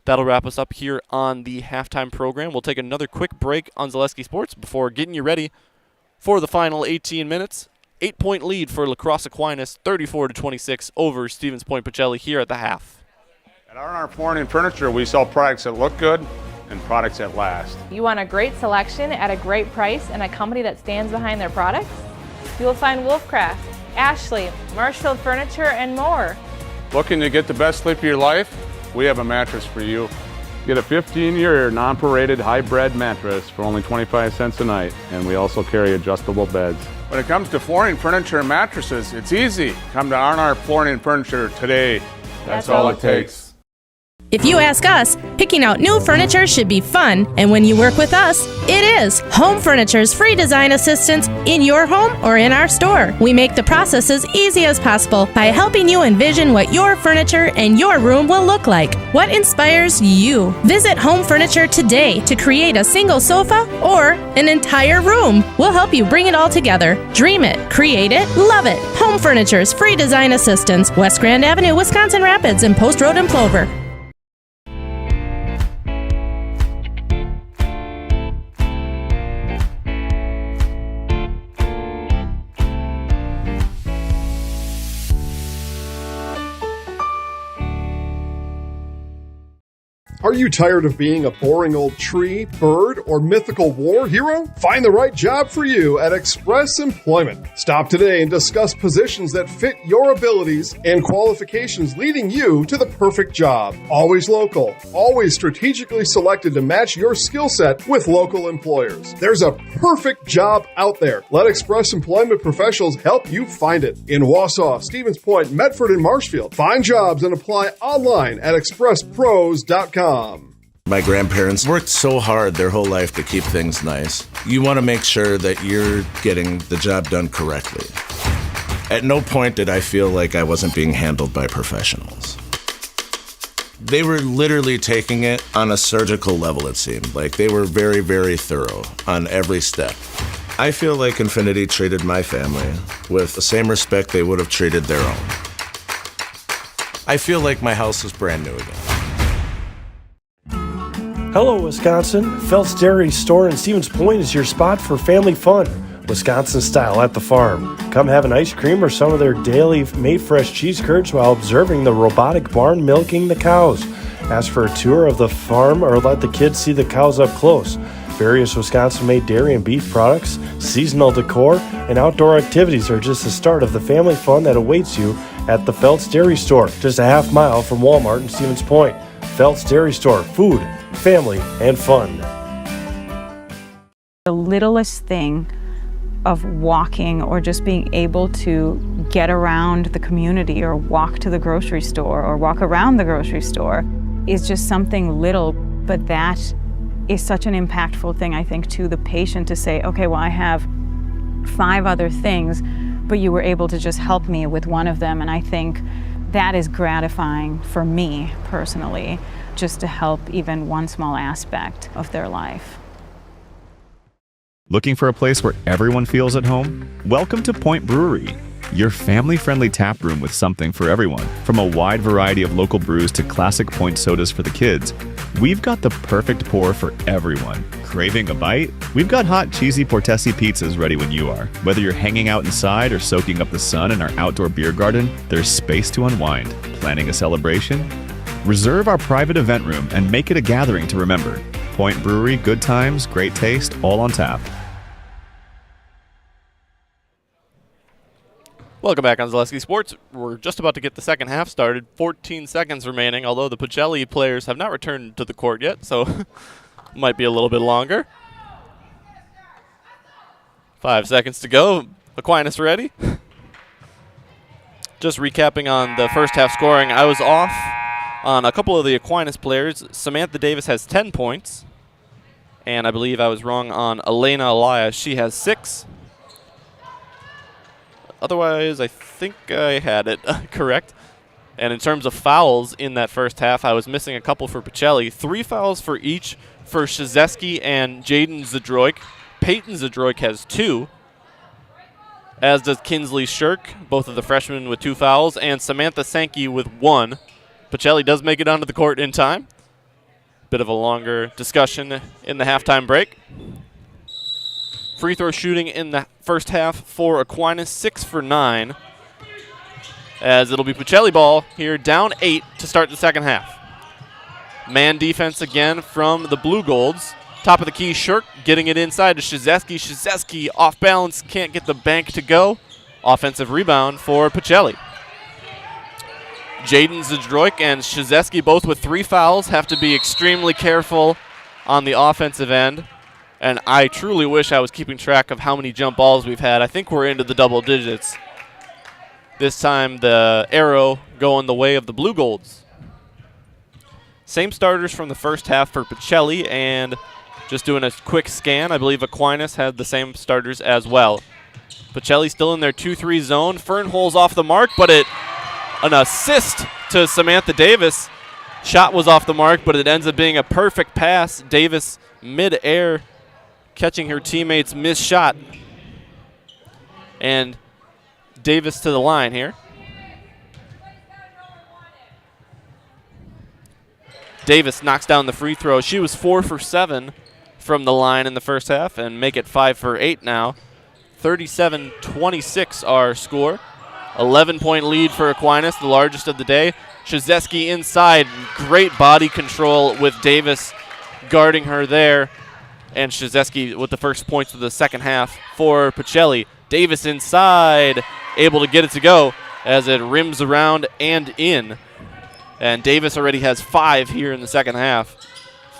That'll wrap us up here on the halftime program. We'll take another quick break on Zaleski Sports before getting you ready for the final 18 minutes. 8-point lead for La Crosse Aquinas, 34-26 over Stevens Point Pacelli here at the half. At R&R Flooring and Furniture, we sell products that look good and products that last. You want a great selection at a great price and a company that stands behind their products? You will find Wolfcraft, Ashley, Marshfield Furniture, and more. Looking to get the best sleep of your life? We have a mattress for you. Get a 15-year non-paraded hybrid mattress for only 25 cents a night, and we also carry adjustable beds. When it comes to flooring, furniture, and mattresses, it's easy. Come to R&R Flooring and Furniture today. That's all it takes. If you ask us, picking out new furniture should be fun, and when you work with us, it is. Home Furniture's free design assistance in your home or in our store. We make the process as easy as possible by helping you envision what your furniture and your room will look like. What inspires you? Visit Home Furniture today to create a single sofa or an entire room. We'll help you bring it all together. Dream it, create it, love it. Home Furniture's free design assistance, West Grand Avenue, Wisconsin Rapids, and Post Road in Plover. Are you tired of being a boring old tree, bird, or mythical war hero? Find the right job for you at Express Employment. Stop today and discuss positions that fit your abilities and qualifications, leading you to the perfect job. Always local, always strategically selected to match your skill set with local employers. There's a perfect job out there. Let Express Employment professionals help you find it. In Wausau, Stevens Point, Medford, and Marshfield. Find jobs and apply online at expresspros.com. My grandparents worked so hard their whole life to keep things nice. You want to make sure that you're getting the job done correctly. At no point did I feel like I wasn't being handled by professionals. They were literally taking it on a surgical level, it seemed. Like they were very, very thorough on every step. I feel like Infinity treated my family with the same respect they would have treated their own. I feel like my house is brand new again. Hello, Wisconsin. Phelps Dairy Store in Stevens Point is your spot for family fun, Wisconsin style at the farm. Come have an ice cream or some of their daily made fresh cheese curds while observing the robotic barn milking the cows. Ask for a tour of the farm or let the kids see the cows up close. Various Wisconsin-made dairy and beef products, seasonal decor, and outdoor activities are just the start of the family fun that awaits you at the Phelps Dairy Store, just a half mile from Walmart in Stevens Point. Phelps Dairy Store, food, family, and fun. The littlest thing of walking or just being able to get around the community or walk to the grocery store or walk around the grocery store is just something little, but that is such an impactful thing, I think, to the patient to say, okay, well, I have 5 other things, but you were able to just help me with one of them. And I think that is gratifying for me personally, just to help even one small aspect of their life. Looking for a place where everyone feels at home? Welcome to Point Brewery, your family-friendly tap room with something for everyone. From a wide variety of local brews to classic Point sodas for the kids, we've got the perfect pour for everyone. Craving a bite? We've got hot, cheesy Portesi pizzas ready when you are. Whether you're hanging out inside or soaking up the sun in our outdoor beer garden, there's space to unwind. Planning a celebration? Reserve our private event room and make it a gathering to remember. Point Brewery, good times, great taste, all on tap. Welcome back on Zaleski Sports. We're just about to get the second half started. 14 seconds remaining, although the Pacelli players have not returned to the court yet, so might be a little bit longer. 5 seconds to go. Aquinas ready. Just recapping on the first half scoring, I was off on a couple of the Aquinas players. Samantha Davis has 10 points, and I believe I was wrong on Elena Elias. She has 6. Otherwise, I think I had it correct. And in terms of fouls in that first half, I was missing a couple for Pacelli. 3 fouls for each for Shizeski and Jaden Zadroik. Peyton Zadroik has 2, as does Kinsley Shirk, both of the freshmen with 2 fouls, and Samantha Sankey with 1. Pacelli does make it onto the court in time. Bit of a longer discussion in the halftime break. Free throw shooting in the first half for Aquinas, 6 for 9. As it'll be Pacelli ball here, down 8 to start the second half. Man defense again from the Blue Golds. Top of the key, Shirk getting it inside to Shizeski. Shizeski off balance, can't get the bank to go. Offensive rebound for Pacelli. Jaden Zadroik and Shizeski both with 3 fouls, have to be extremely careful on the offensive end. And I truly wish I was keeping track of how many jump balls we've had. I think we're into the double digits. This time the arrow going the way of the Blue Golds. Same starters from the first half for Pacelli, and just doing a quick scan, I believe Aquinas had the same starters as well. Pacelli still in their 2-3 zone. Fernholz off the mark, but an assist to Samantha Davis. Shot was off the mark, but it ends up being a perfect pass. Davis mid-air, catching her teammate's missed shot. And Davis to the line here. Davis knocks down the free throw. She was 4 for 7 from the line in the first half and make it 5 for 8 now. 37-26 our score. 11-point lead for Aquinas, the largest of the day. Shizeski inside. Great body control with Davis guarding her there. And Shizeski with the first points of the second half for Pacelli. Davis inside, able to get it to go as it rims around and in. And Davis already has 5 here in the second half.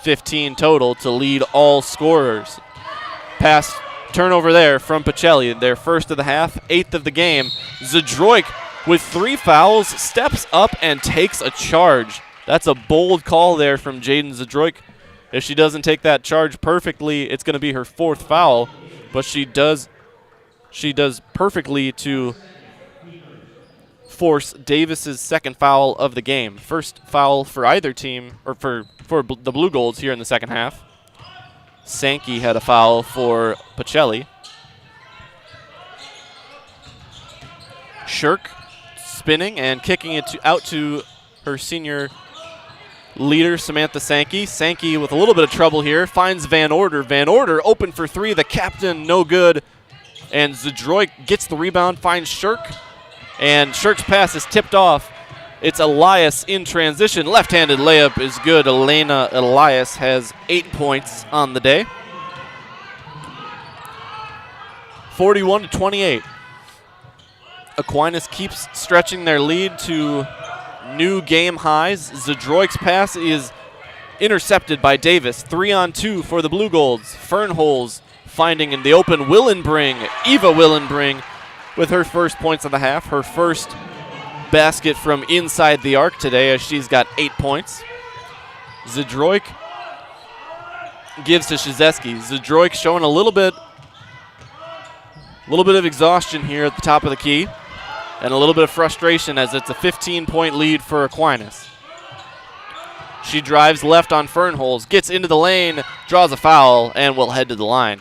15 total to lead all scorers. Pass turnover there from Pacelli, their first of the half, 8th of the game. Zadroik with 3 fouls, steps up and takes a charge. That's a bold call there from Jaden Zadroik. If she doesn't take that charge perfectly, it's going to be her 4th foul, but she does perfectly to force Davis's 2nd foul of the game. First foul for either team, or for the Blue Golds here in the second half. Sankey had a foul for Pacelli. Shirk spinning and kicking it out to her senior leader, Samantha Sankey. Sankey with a little bit of trouble here, finds Van Order. Van Order open for 3, the captain, no good. And Zadroik gets the rebound, finds Shirk. And Shirk's pass is tipped off. It's Elias in transition. Left-handed layup is good. Elena Elias has 8 points on the day. 41-28. Aquinas keeps stretching their lead to new game highs. Zadroik's pass is intercepted by Davis. 3-on-2 for the Blue Golds. Fernholz finding in the open Eva Willenbring with her first points of the half. Her first basket from inside the arc today, as she's got 8 points. Zadroik gives to Shizeski. Zadroik showing a little bit A little bit of exhaustion here at the top of the key, and a little bit of frustration as it's a 15-point lead for Aquinas. She drives left on Fernholz, gets into the lane, draws a foul, and will head to the line.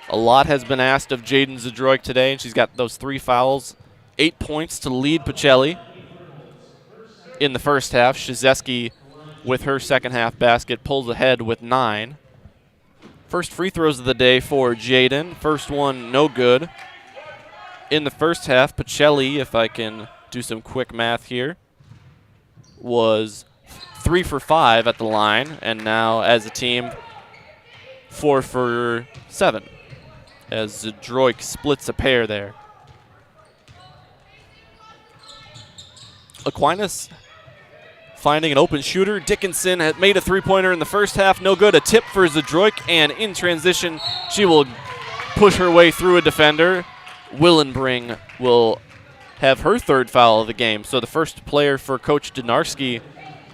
A lot has been asked of Jaden Zadroik today, and she's got those 3 fouls. 8 points to lead Pacelli in the first half. Shizeski, with her second half basket, pulls ahead with 9. First free throws of the day for Jaden. First one, no good. In the first half, Pacelli, if I can do some quick math here, was 3 for 5 at the line, and now as a team, 4 for 7, as Zadroik splits a pair there. Aquinas finding an open shooter. Dickinson had made a three-pointer in the first half, no good. A tip for Zadroik, and in transition, she will push her way through a defender. Willenbring will have her 3rd foul of the game. So the first player for Coach Donarski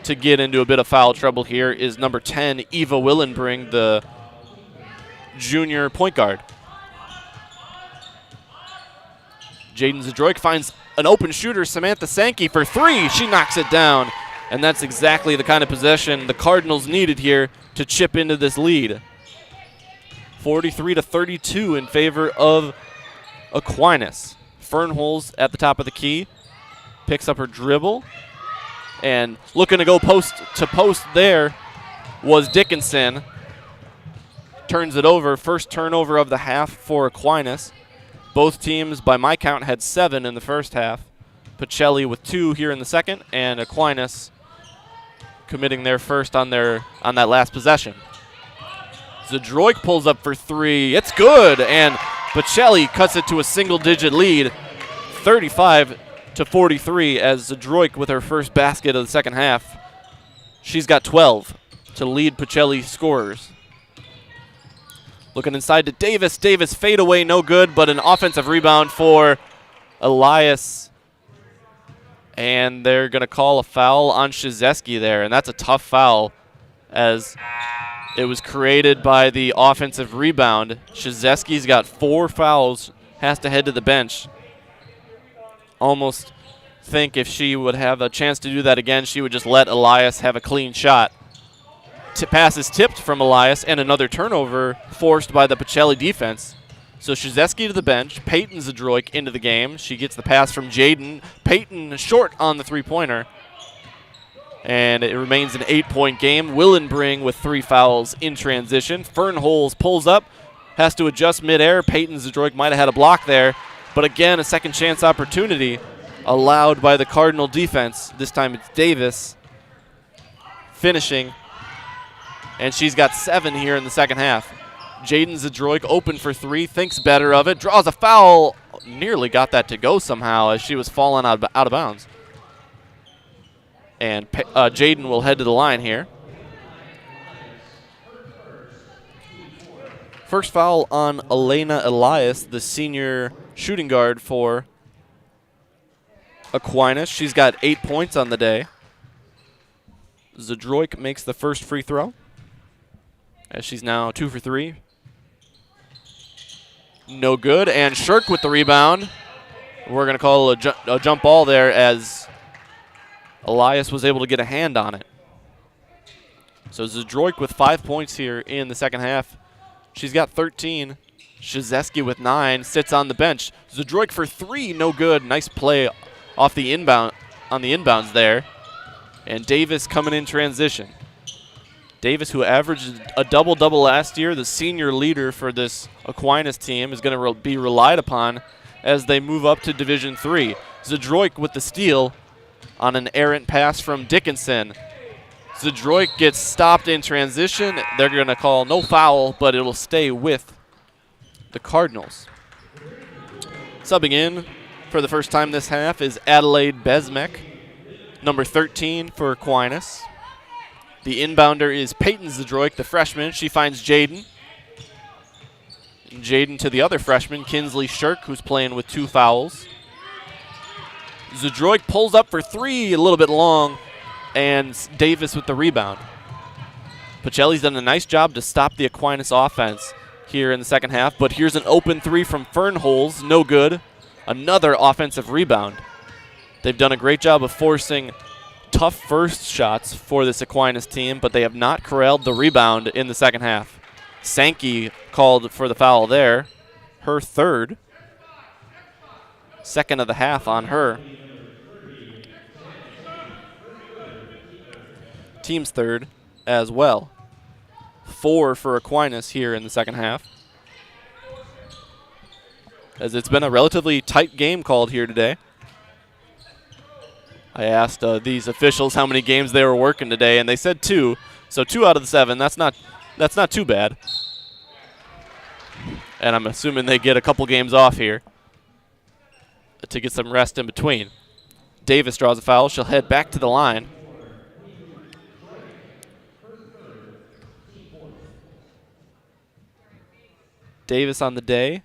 to get into a bit of foul trouble here is number 10, Eva Willenbring, the junior point guard. Jaden Zadroik finds an open shooter, Samantha Sankey, for 3. She knocks it down. And that's exactly the kind of possession the Cardinals needed here to chip into this lead. 43-32 in favor of Aquinas. Fernholz at the top of the key, picks up her dribble, and looking to go post to post there was Dickinson. Turns it over. First turnover of the half for Aquinas. Both teams, by my count, had 7 in the first half. Pacelli with 2 here in the second, and Aquinas committing their first on that last possession. Zadroik pulls up for 3. It's good, and Pacelli cuts it to a single-digit lead, 35-43, as Zadroik with her first basket of the second half. She's got 12 to lead Pacelli scorers. Looking inside to Davis. Davis fade away, no good, but an offensive rebound for Elias. And they're going to call a foul on Shizeski there, and that's a tough foul as it was created by the offensive rebound. Shizeski's got 4 fouls, has to head to the bench. Almost think if she would have a chance to do that again, she would just let Elias have a clean shot. Pass is tipped from Elias, and another turnover forced by the Pacelli defense. So Shizeski to the bench, Peyton Zadroik into the game. She gets the pass from Jaden. Peyton short on the three-pointer. And it remains an 8-point game. Willenbring with 3 fouls in transition. Fernholz pulls up, has to adjust midair. Peyton Zadroik might have had a block there. But again, a second chance opportunity allowed by the Cardinal defense. This time it's Davis finishing. And she's got 7 here in the second half. Jaden Zadroik open for 3, thinks better of it, draws a foul, nearly got that to go somehow as she was falling out of bounds. And Jaden will head to the line here. First foul on Elena Elias, the senior shooting guard for Aquinas. She's got 8 points on the day. Zadroik makes the first free throw, as she's now 2 for 3. No good, and Shirk with the rebound. We're going to call a jump ball there as Elias was able to get a hand on it. So Zadroik with 5 points here in the second half. She's got 13. Shizeski with 9, sits on the bench. Zadroik for 3, no good. Nice play off the inbound on the inbounds there. And Davis coming in transition. Davis, who averaged a double-double last year, the senior leader for this Aquinas team, is going to be relied upon as they move up to Division III. Zadroik with the steal on an errant pass from Dickinson. Zadroik gets stopped in transition. They're going to call no foul, but it will stay with the Cardinals. Subbing in for the first time this half is Adelaide Besmek, number 13 for Aquinas. The inbounder is Peyton Zadroik, the freshman. She finds Jaden. Jaden to the other freshman, Kinsley Shirk, who's playing with 2 fouls. Zadroik pulls up for 3, a little bit long, and Davis with the rebound. Pacelli's done a nice job to stop the Aquinas offense here in the second half. But here's an open three from Fernholz. No good. Another offensive rebound. They've done a great job of forcing tough first shots for this Aquinas team, but they have not corralled the rebound in the second half. Sankey called for the foul there. Her third. Second of the half on her. Team's third as well. 4 for Aquinas here in the second half. As it's been a relatively tight game called here today. I asked these officials how many games they were working today, and they said 2. So 2 out of the 7. That's not too bad. And I'm assuming they get a couple games off here to get some rest in between. Davis draws a foul. She'll head back to the line. Davis on the day.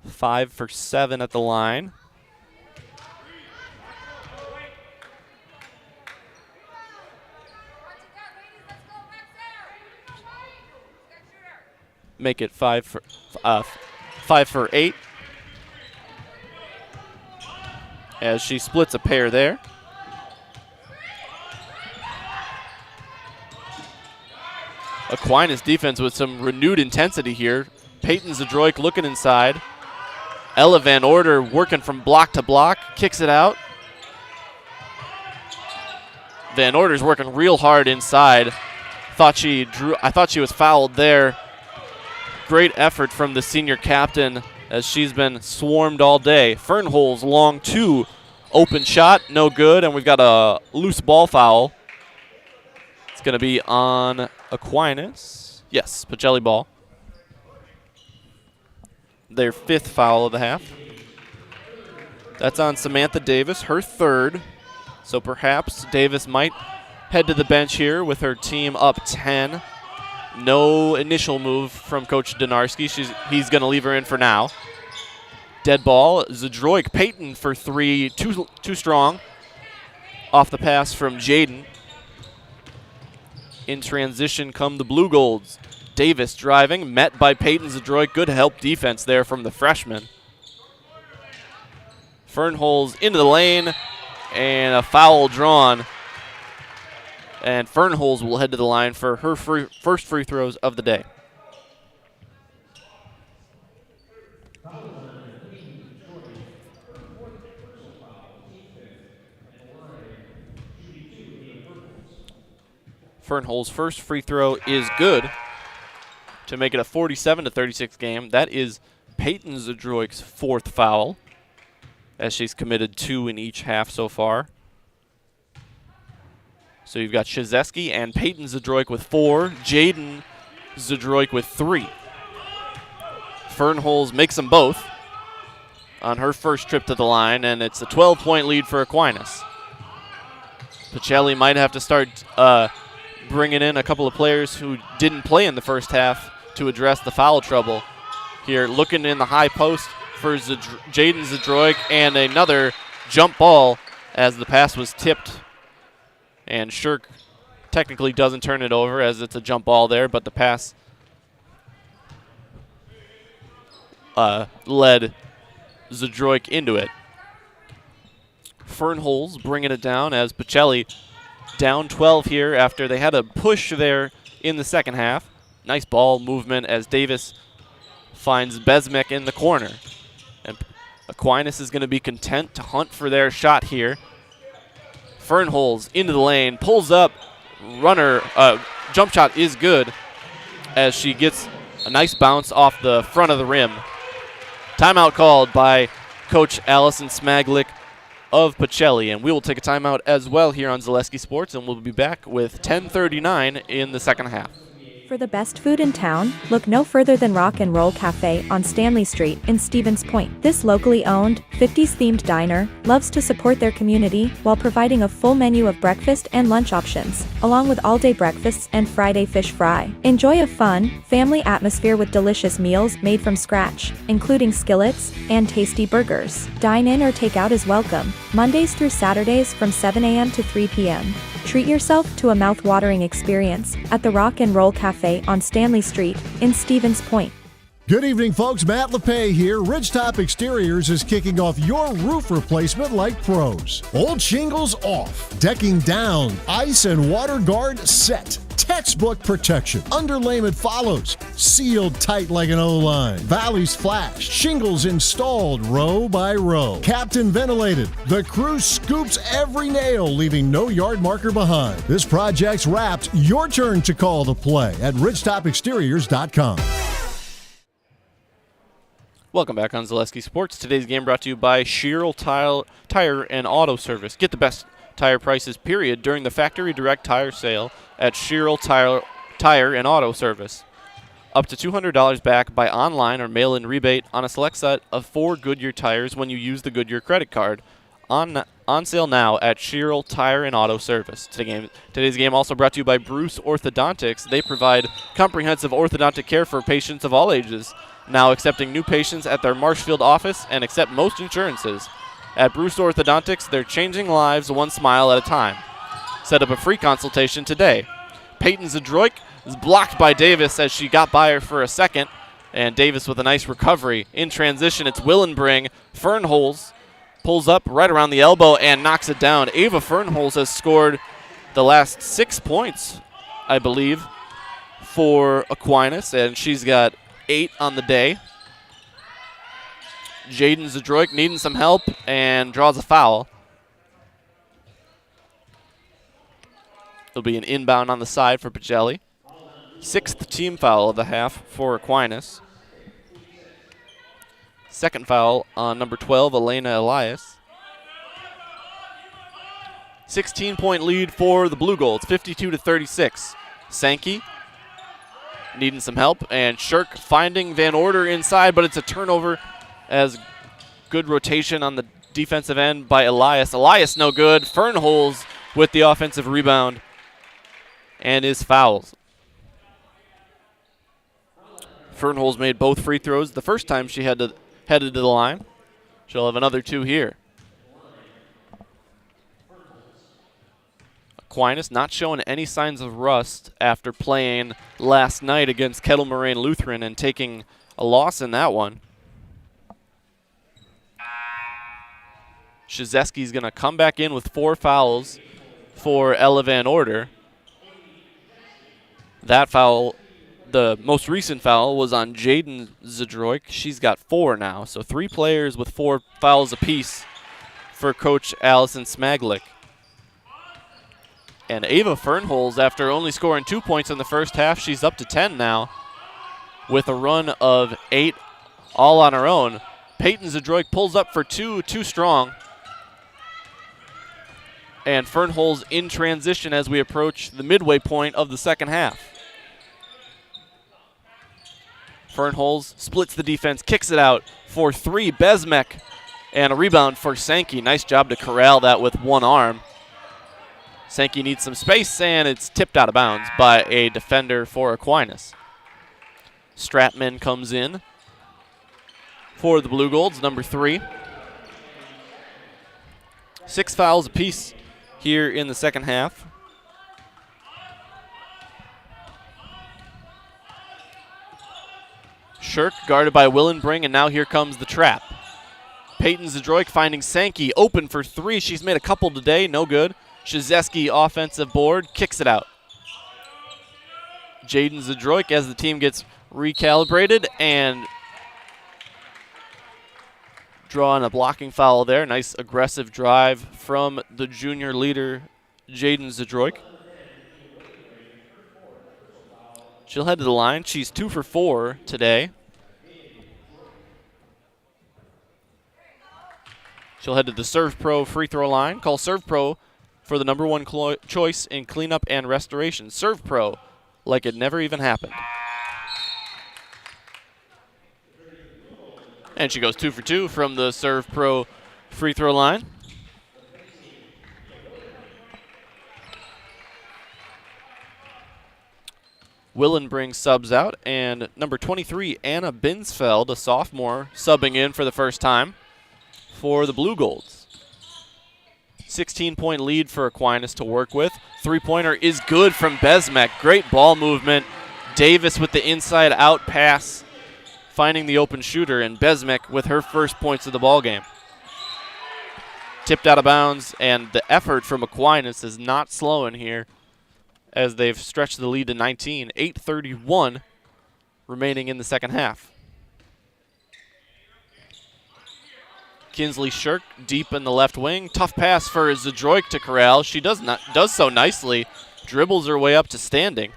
5 for 7 at the line. Make it 5 for 8. As she splits a pair there. Aquinas defense with some renewed intensity here. Peyton Zadroik looking inside. Ella Van Order working from block to block. Kicks it out. Van Order's working real hard inside. I thought she was fouled there. Great effort from the senior captain as she's been swarmed all day. Fernholz long 2. Open shot, no good, and we've got a loose ball foul. It's going to be on Aquinas. Yes, Pacelli ball. Their 5th foul of the half. That's on Samantha Davis, her 3rd. So perhaps Davis might head to the bench here with her team up 10. No initial move from Coach Donarski. He's going to leave her in for now. Dead ball. Zadroik Peyton for 3. Too strong. Off the pass from Jaden. In transition come the Blue Golds. Davis driving, met by Peyton Zadroik. Good help defense there from the freshman. Fernholz into the lane, and a foul drawn. And Fernholz will head to the line for her first free throws of the day. Fernholz's first free throw is good to make it a 47-36 game. That is Peyton Zadroik's 4th foul, as she's committed 2 in each half so far. So you've got Shizeski and Peyton Zadroik with 4, Jaden Zadroik with 3. Fernholz makes them both on her first trip to the line, and it's a 12-point lead for Aquinas. Pacelli might have to start bringing in a couple of players who didn't play in the first half to address the foul trouble here. Looking in the high post for Jaden Zadroik, and another jump ball as the pass was tipped. And Shirk technically doesn't turn it over as it's a jump ball there, but the pass led Zadroik into it. Fernholz bringing it down as Pacelli down 12 here after they had a push there in the second half. Nice ball movement as Davis finds Besmek in the corner. And Aquinas is going to be content to hunt for their shot here. Fernholz into the lane, pulls up, runner, jump shot is good as she gets a nice bounce off the front of the rim. Timeout called by Coach Allison Smaglick of Pacelli, and we will take a timeout as well here on Zaleski Sports, and we'll be back with 10:39 in the second half. For the best food in town, look no further than Rock and Roll Cafe on Stanley Street in Stevens Point. This locally owned, 50s-themed diner loves to support their community while providing a full menu of breakfast and lunch options, along with all-day breakfasts and Friday fish fry. Enjoy a fun, family atmosphere with delicious meals made from scratch, including skillets and tasty burgers. Dine in or take out is welcome, Mondays through Saturdays from 7 a.m. to 3 p.m. Treat yourself to a mouth-watering experience at the Rock and Roll Cafe Cafe on Stanley Street in Stevens Point. Good evening, folks. Matt LePay here. Ridgetop Exteriors is kicking off your roof replacement like pros. Old shingles off, decking down, ice and water guard set. Textbook protection. Underlayment follows. Sealed tight like an O-line. Valleys flashed. Shingles installed row by row. Captain ventilated. The crew scoops every nail, leaving no yard marker behind. This project's wrapped. Your turn to call the play at ridgetopexteriors.com. Welcome back on Zaleski Sports. Today's game brought to you by Sherrill Tire and Auto Service. Get the best tire prices, period, during the Factory Direct Tire Sale at Sherrill Tire and Auto Service. Up to $200 back by online or mail-in rebate on a select set of 4 Goodyear tires when you use the Goodyear credit card. On sale now at Sherrill Tire and Auto Service. Today's game also brought to you by Bruce Orthodontics. They provide comprehensive orthodontic care for patients of all ages. Now accepting new patients at their Marshfield office and accept most insurances. At Bruce Orthodontics, they're changing lives one smile at a time. Set up a free consultation today. Peyton Zadroik is blocked by Davis as she got by her for a second, and Davis with a nice recovery. In transition, it's Willenbring. Fernholz pulls up right around the elbow and knocks it down. Ava Fernholz has scored the last 6 points, I believe, for Aquinas, and she's got 8 on the day. Jaden Zadroik needing some help and draws a foul. It'll be an inbound on the side for Pacelli. 6th team foul of the half for Aquinas. 2nd foul on number 12, Elena Elias. 16-point lead for the Blue Golds, 52-36. Sankey needing some help, and Shirk finding Van Order inside, but it's a turnover as good rotation on the defensive end by Elias. Elias no good. Fernholz with the offensive rebound and his fouls. Fernholz made both free throws the first time she headed to the line. She'll have another 2 here. Aquinas not showing any signs of rust after playing last night against Kettle Moraine Lutheran and taking a loss in that one. Shizeski's going to come back in with 4 fouls for Ella Van Order. That foul, the most recent foul, was on Jaden Zadroik. She's got 4 now, so 3 players with 4 fouls apiece for Coach Allison Smaglick. And Ava Fernholz, after only scoring 2 points in the first half, she's up to 10 now with a run of 8 all on her own. Peyton Zadroik pulls up for 2, too strong. And Fernholz in transition as we approach the midway point of the second half. Fernholz splits the defense, kicks it out for 3. Besmek, and a rebound for Sankey. Nice job to corral that with one arm. Sankey needs some space, and it's tipped out of bounds by a defender for Aquinas. Stratman comes in for the Blue Golds, number 3. 6 fouls apiece here in the second half. Shirk guarded by Willenbring, and now here comes the trap. Peyton Zadroik finding Sankey open for 3. She's made a couple today, no good. Shizeski offensive board, kicks it out. Jaden Zadroik as the team gets recalibrated and drawing a blocking foul there. Nice aggressive drive from the junior leader, Jaden Zadroik. She'll head to the line. She's 2 for 4 today. She'll head to the Serve Pro free throw line. Call Serve Pro for the number 1 choice in cleanup and restoration. Serve Pro like it never even happened. And she goes 2 for 2 from the Serve Pro free throw line. Willenbring subs out, and number 23, Anna Binsfeld, a sophomore, subbing in for the first time for the Blue Golds. 16-point lead for Aquinas to work with. 3-pointer is good from Besmek. Great ball movement Davis with the inside-out pass, finding the open shooter, and Besmek with her first points of the ball game. Tipped out of bounds, and the effort from Aquinas is not slowing here as they've stretched the lead to 19. 8:31 remaining in the second half. Kinsley Shirk deep in the left wing. Tough pass for Zadroik to corral. She does so nicely. Dribbles her way up to standing.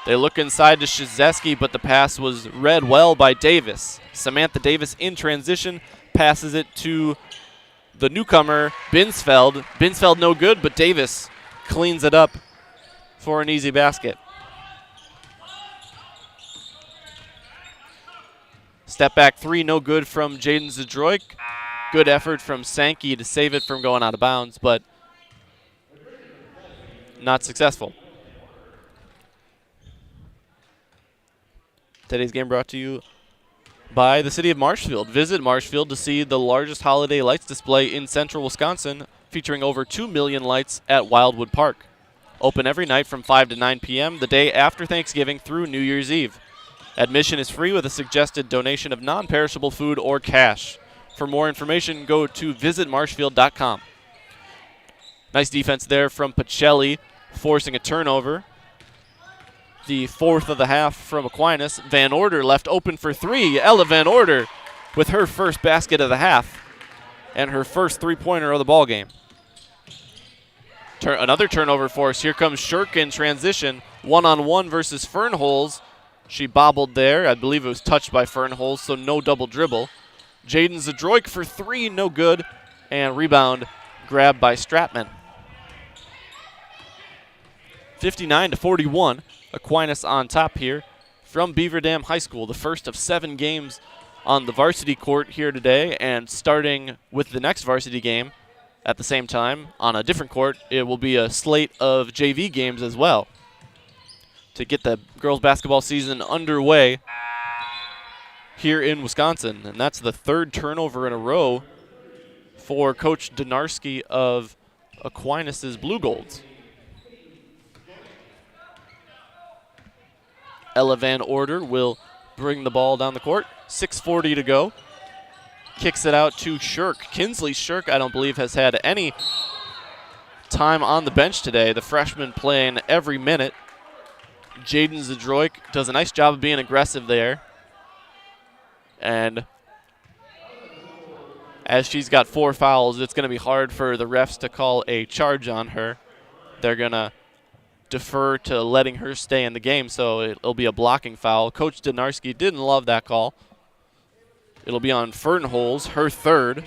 They look inside to Shizeski, but the pass was read well by Davis. Samantha Davis in transition passes it to the newcomer, Binsfeld. Binsfeld no good, but Davis cleans it up for an easy basket. Step back three, no good from Jaden Zadroik. Good effort from Sankey to save it from going out of bounds, but not successful. Today's game brought to you by the city of Marshfield. Visit Marshfield to see the largest holiday lights display in central Wisconsin, featuring over 2 million lights at Wildwood Park. Open every night from 5 to 9 p.m. the day after Thanksgiving through New Year's Eve. Admission is free with a suggested donation of non-perishable food or cash. For more information, go to visitmarshfield.com. Nice defense there from Pacelli, forcing a turnover. The fourth of the half from Aquinas. Van Order left open for three. Ella Van Order with her first basket of the half and her first three-pointer of the ball game. Another turnover for us. Here comes Shirk in transition. One-on-one versus Fernholz. She bobbled there. I believe it was touched by Fernholz, so no double dribble. Jaden Zadroik for three, no good. And rebound grabbed by Stratman. 59-41. Aquinas on top here from Beaver Dam High School. The first of 7 games on the varsity court here today, and starting with the next varsity game at the same time on a different court, it will be a slate of JV games as well to get the girls basketball season underway here in Wisconsin. And that's the third turnover in a row for Coach Donarski of Aquinas' Blue Golds. Ella Van Order will bring the ball down the court. 6:40 to go. Kicks it out to Shirk. Kinsley Shirk, I don't believe, has had any time on the bench today. The freshman playing every minute. Jaden Zadroik does a nice job of being aggressive there. And as she's got 4 fouls, it's going to be hard for the refs to call a charge on her. They're going to defer to letting her stay in the game, so it'll be a blocking foul. Coach Donarski didn't love that call. It'll be on Fernholz, her third.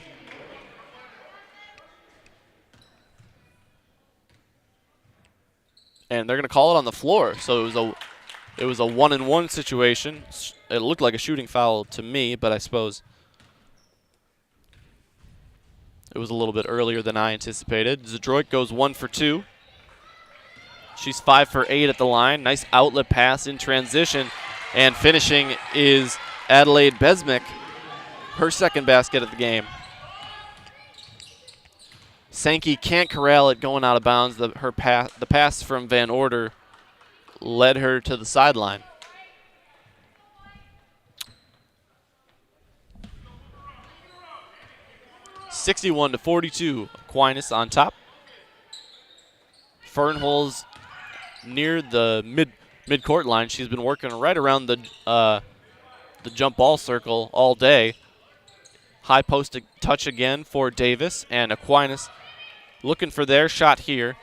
And they're going to call it on the floor. So it was a 1-and-1 situation. It looked like a shooting foul to me, but I suppose it was a little bit earlier than I anticipated. Zadroik goes 1 for 2. She's 5 for 8 at the line. Nice outlet pass in transition. And finishing is Adelaide Besmek, her second basket of the game. Sankey can't corral it going out of bounds. The pass from Van Order led her to the sideline. (61-42). Aquinas on top. Fernholz near the mid-court line. She's been working right around the jump ball circle all day. High post touch again for Davis, and Aquinas looking for their shot here.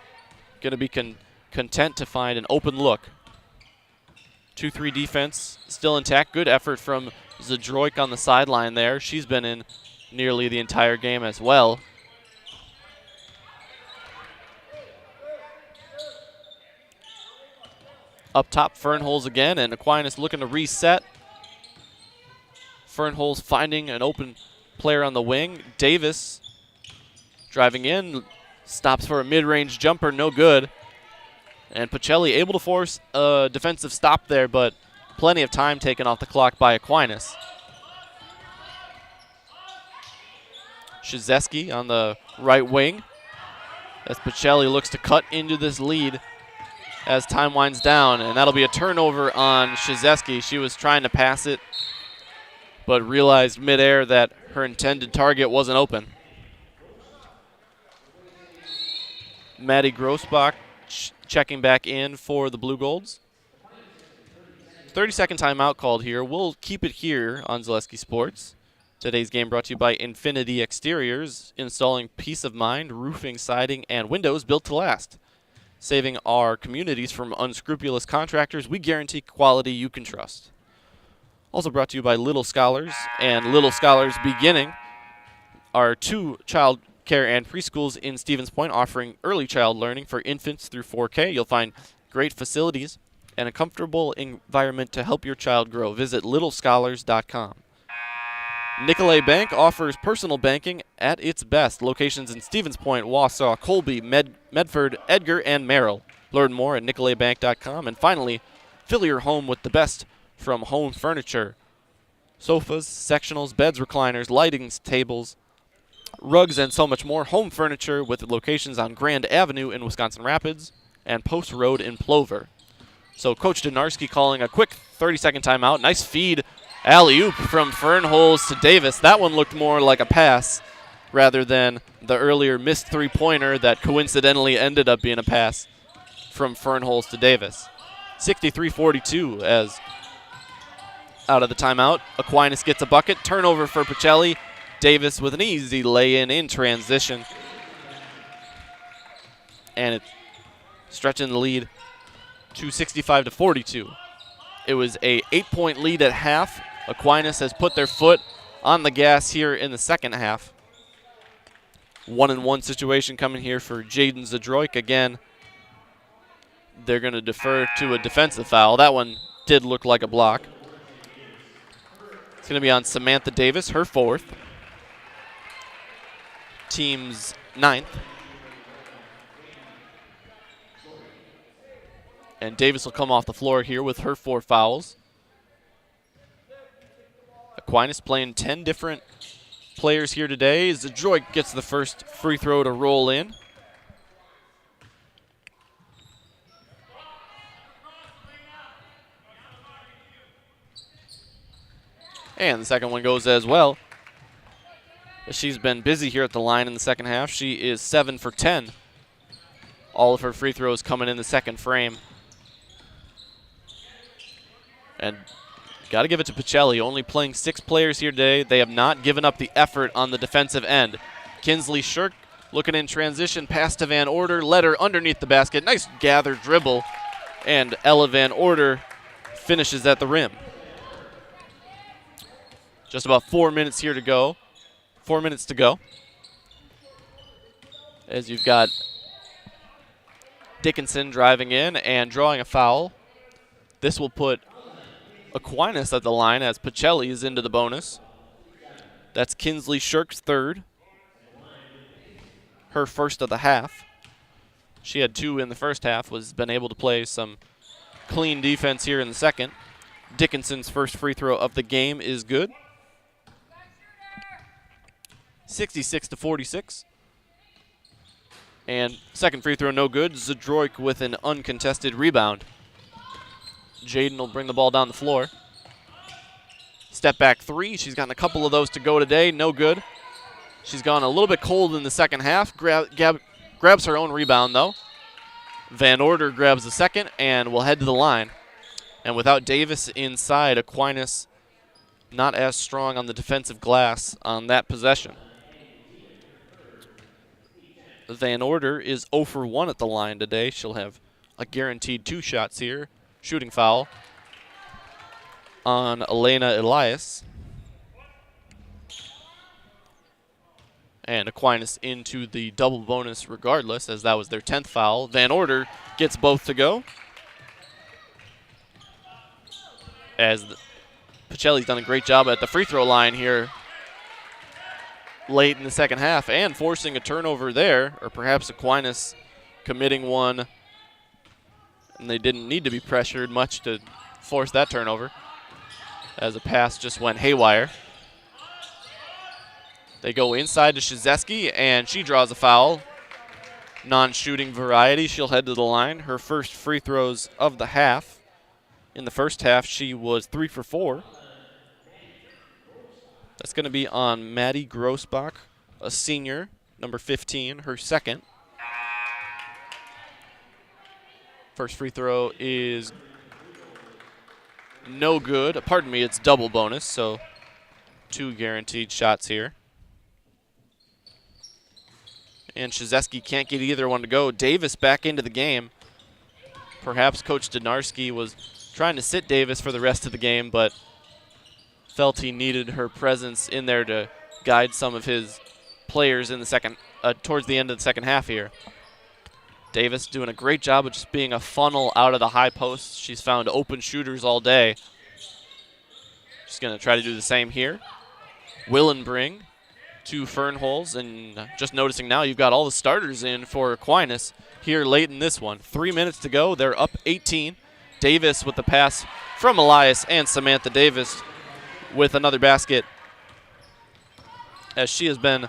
Going to be content to find an open look. 2-3 defense still intact. Good effort from Zadroik on the sideline there. She's been in nearly the entire game as well. Up top, Fernholz again, and Aquinas looking to reset. Fernholz finding an open player on the wing. Davis driving in, stops for a mid-range jumper, no good. And Pacelli able to force a defensive stop there, but plenty of time taken off the clock by Aquinas. Shizeski on the right wing as Pacelli looks to cut into this lead as time winds down, and that'll be a turnover on Shizeski. She was trying to pass it, but realized midair that her intended target wasn't open. Maddie Grossbach checking back in for the Blue Golds. 30-second timeout called here. We'll keep it here on Zaleski Sports. Today's game brought to you by Infinity Exteriors, installing peace of mind, roofing, siding, and windows built to last. Saving our communities from unscrupulous contractors, we guarantee quality you can trust. Also brought to you by Little Scholars and Little Scholars Beginning, our 2 child care and preschools in Stevens Point offering early child learning for infants through 4K. You'll find great facilities and a comfortable environment to help your child grow. Visit littlescholars.com. Nicolay Bank offers personal banking at its best. Locations in Stevens Point, Wausau, Colby, Medford, Edgar, and Merrill. Learn more at nicolaybank.com. And finally, fill your home with the best from home furniture. Sofas, sectionals, beds, recliners, lightings, tables, rugs, and so much more. Home furniture with locations on Grand Avenue in Wisconsin Rapids and Post Road in Plover. So Coach Donarski calling a quick 30-second timeout. Nice feed, alley-oop from Fernholz to Davis. That one looked more like a pass rather than the earlier missed three-pointer that coincidentally ended up being a pass from Fernholz to Davis. 63-42 as out of the timeout. Aquinas gets a bucket. Turnover for Pacelli. Davis with an easy lay-in in transition. And it's stretching the lead to 65-42. It was a 8-point lead at half. Aquinas has put their foot on the gas here in the second half. 1-and-1 situation coming here for Jaden Zadroik. Again, they're going to defer to a defensive foul. That one did look like a block. It's going to be on Samantha Davis, her 4th. Team's 9th. And Davis will come off the floor here with her 4 fouls. Aquinas playing 10 different players here today. Zadroik gets the first free throw to roll in. And the second one goes as well. She's been busy here at the line in the second half. She is 7 for 10. All of her free throws coming in the second frame. And got to give it to Pacelli, only playing 6 players here today. They have not given up the effort on the defensive end. Kinsley Shirk looking in transition, pass to Van Order, led her underneath the basket. Nice gather dribble, and Ella Van Order finishes at the rim. Just about 4 minutes here to go. 4 minutes to go. As you've got Dickinson driving in and drawing a foul. This will put Aquinas at the line as Pacelli is into the bonus. That's Kinsley Shirk's 3rd. Her 1st of the half. She had 2 in the first half, was been able to play some clean defense here in the second. Dickinson's first free throw of the game is good. 66-46. And second free throw no good. Zadroik with an uncontested rebound. Jaden will bring the ball down the floor. Step back 3. She's gotten a couple of those to go today. No good. She's gone a little bit cold in the second half. Grabs her own rebound, though. Van Order grabs the second and will head to the line. And without Davis inside, Aquinas not as strong on the defensive glass on that possession. Van Order is 0 for 1 at the line today. She'll have a guaranteed 2 shots here. Shooting foul on Elena Elias. And Aquinas into the double bonus regardless, as that was their 10th foul. Van Order gets both to go. As Pacelli's done a great job at the free throw line here late in the second half and forcing a turnover there, or perhaps Aquinas committing one, and they didn't need to be pressured much to force that turnover, as a pass just went haywire. They go inside to Shizeski, and she draws a foul. non-shooting variety. She'll head to the line. Her first free throws of the half. In the first half, she was 3 for 4. That's going to be on Maddie Grossbach, a senior, number 15, her second. First free throw is no good. Pardon me, it's double bonus, so 2 guaranteed shots here. And Shizeski can't get either one to go. Davis back into the game. Perhaps Coach Donarski was trying to sit Davis for the rest of the game, but felt he needed her presence in there to guide some of his players in the second, towards the end of the second half here. Davis doing a great job of just being a funnel out of the high post. She's found open shooters all day. She's going to try to do the same here. Willenbring to Fernholz, and just noticing now you've got all the starters in for Aquinas here late in this one. 3 minutes to go. They're up 18. Davis with the pass from Elias, and Samantha Davis with another basket, as she has been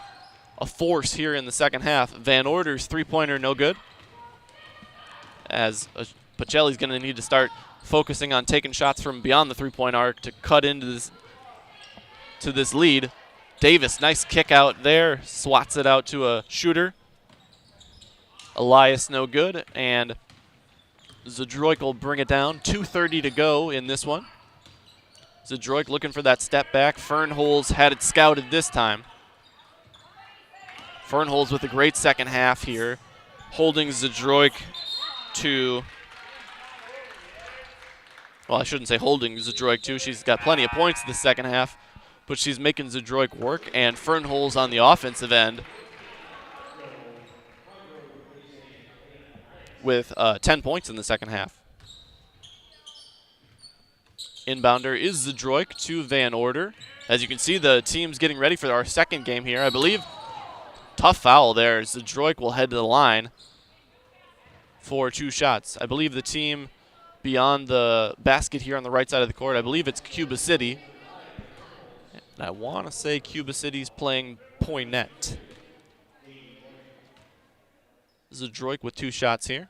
a force here in the second half. Van Order's three-pointer no good, as Pacelli's going to need to start focusing on taking shots from beyond the three-point arc to cut into this lead. Davis, nice kick out there, swats it out to a shooter. Elias no good, and Zadroik will bring it down. 2:30 to go in this one. Zadroik looking for that step back. Fernholz had it scouted this time. Fernholz with a great second half here, holding Zadroik to, well, I shouldn't say holding Zadroik to. She's got plenty of points in the second half, but she's making Zadroik work, and Fernholz on the offensive end with 10 points in the second half. Inbounder is Zadroik to Van Order. As you can see, the team's getting ready for our second game here. I believe tough foul there. Zadroik will head to the line for 2 shots. I believe the team beyond the basket here on the right side of the court, I believe it's Cuba City. And I want to say Cuba City's playing Poinet. Zadroik with 2 shots here.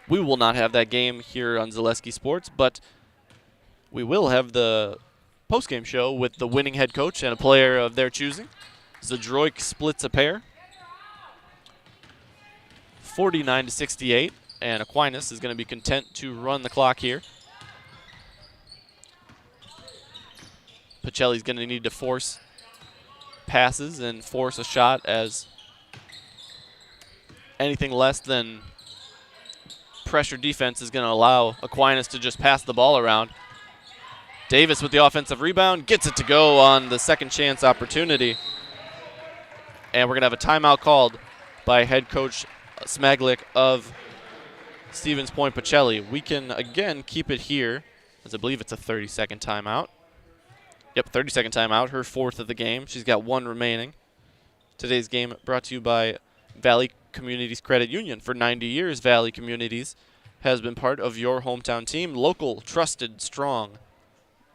We will not have that game here on Zaleski Sports, but we will have the post-game show with the winning head coach and a player of their choosing. Zadroik splits a pair. 49-68, and Aquinas is going to be content to run the clock here. Pacelli's going to need to force passes and force a shot, as anything less than pressure defense is going to allow Aquinas to just pass the ball around. Davis with the offensive rebound, gets it to go on the second chance opportunity. And we're going to have a timeout called by head coach Smaglick of Stevens Point Pacelli. We can, again, keep it here, as I believe it's a 30-second timeout. Yep, 30-second timeout, her 4th of the game. She's got 1 remaining. Today's game brought to you by Valley Communities Credit Union. For 90 years, Valley Communities has been part of your hometown team. Local, trusted, strong.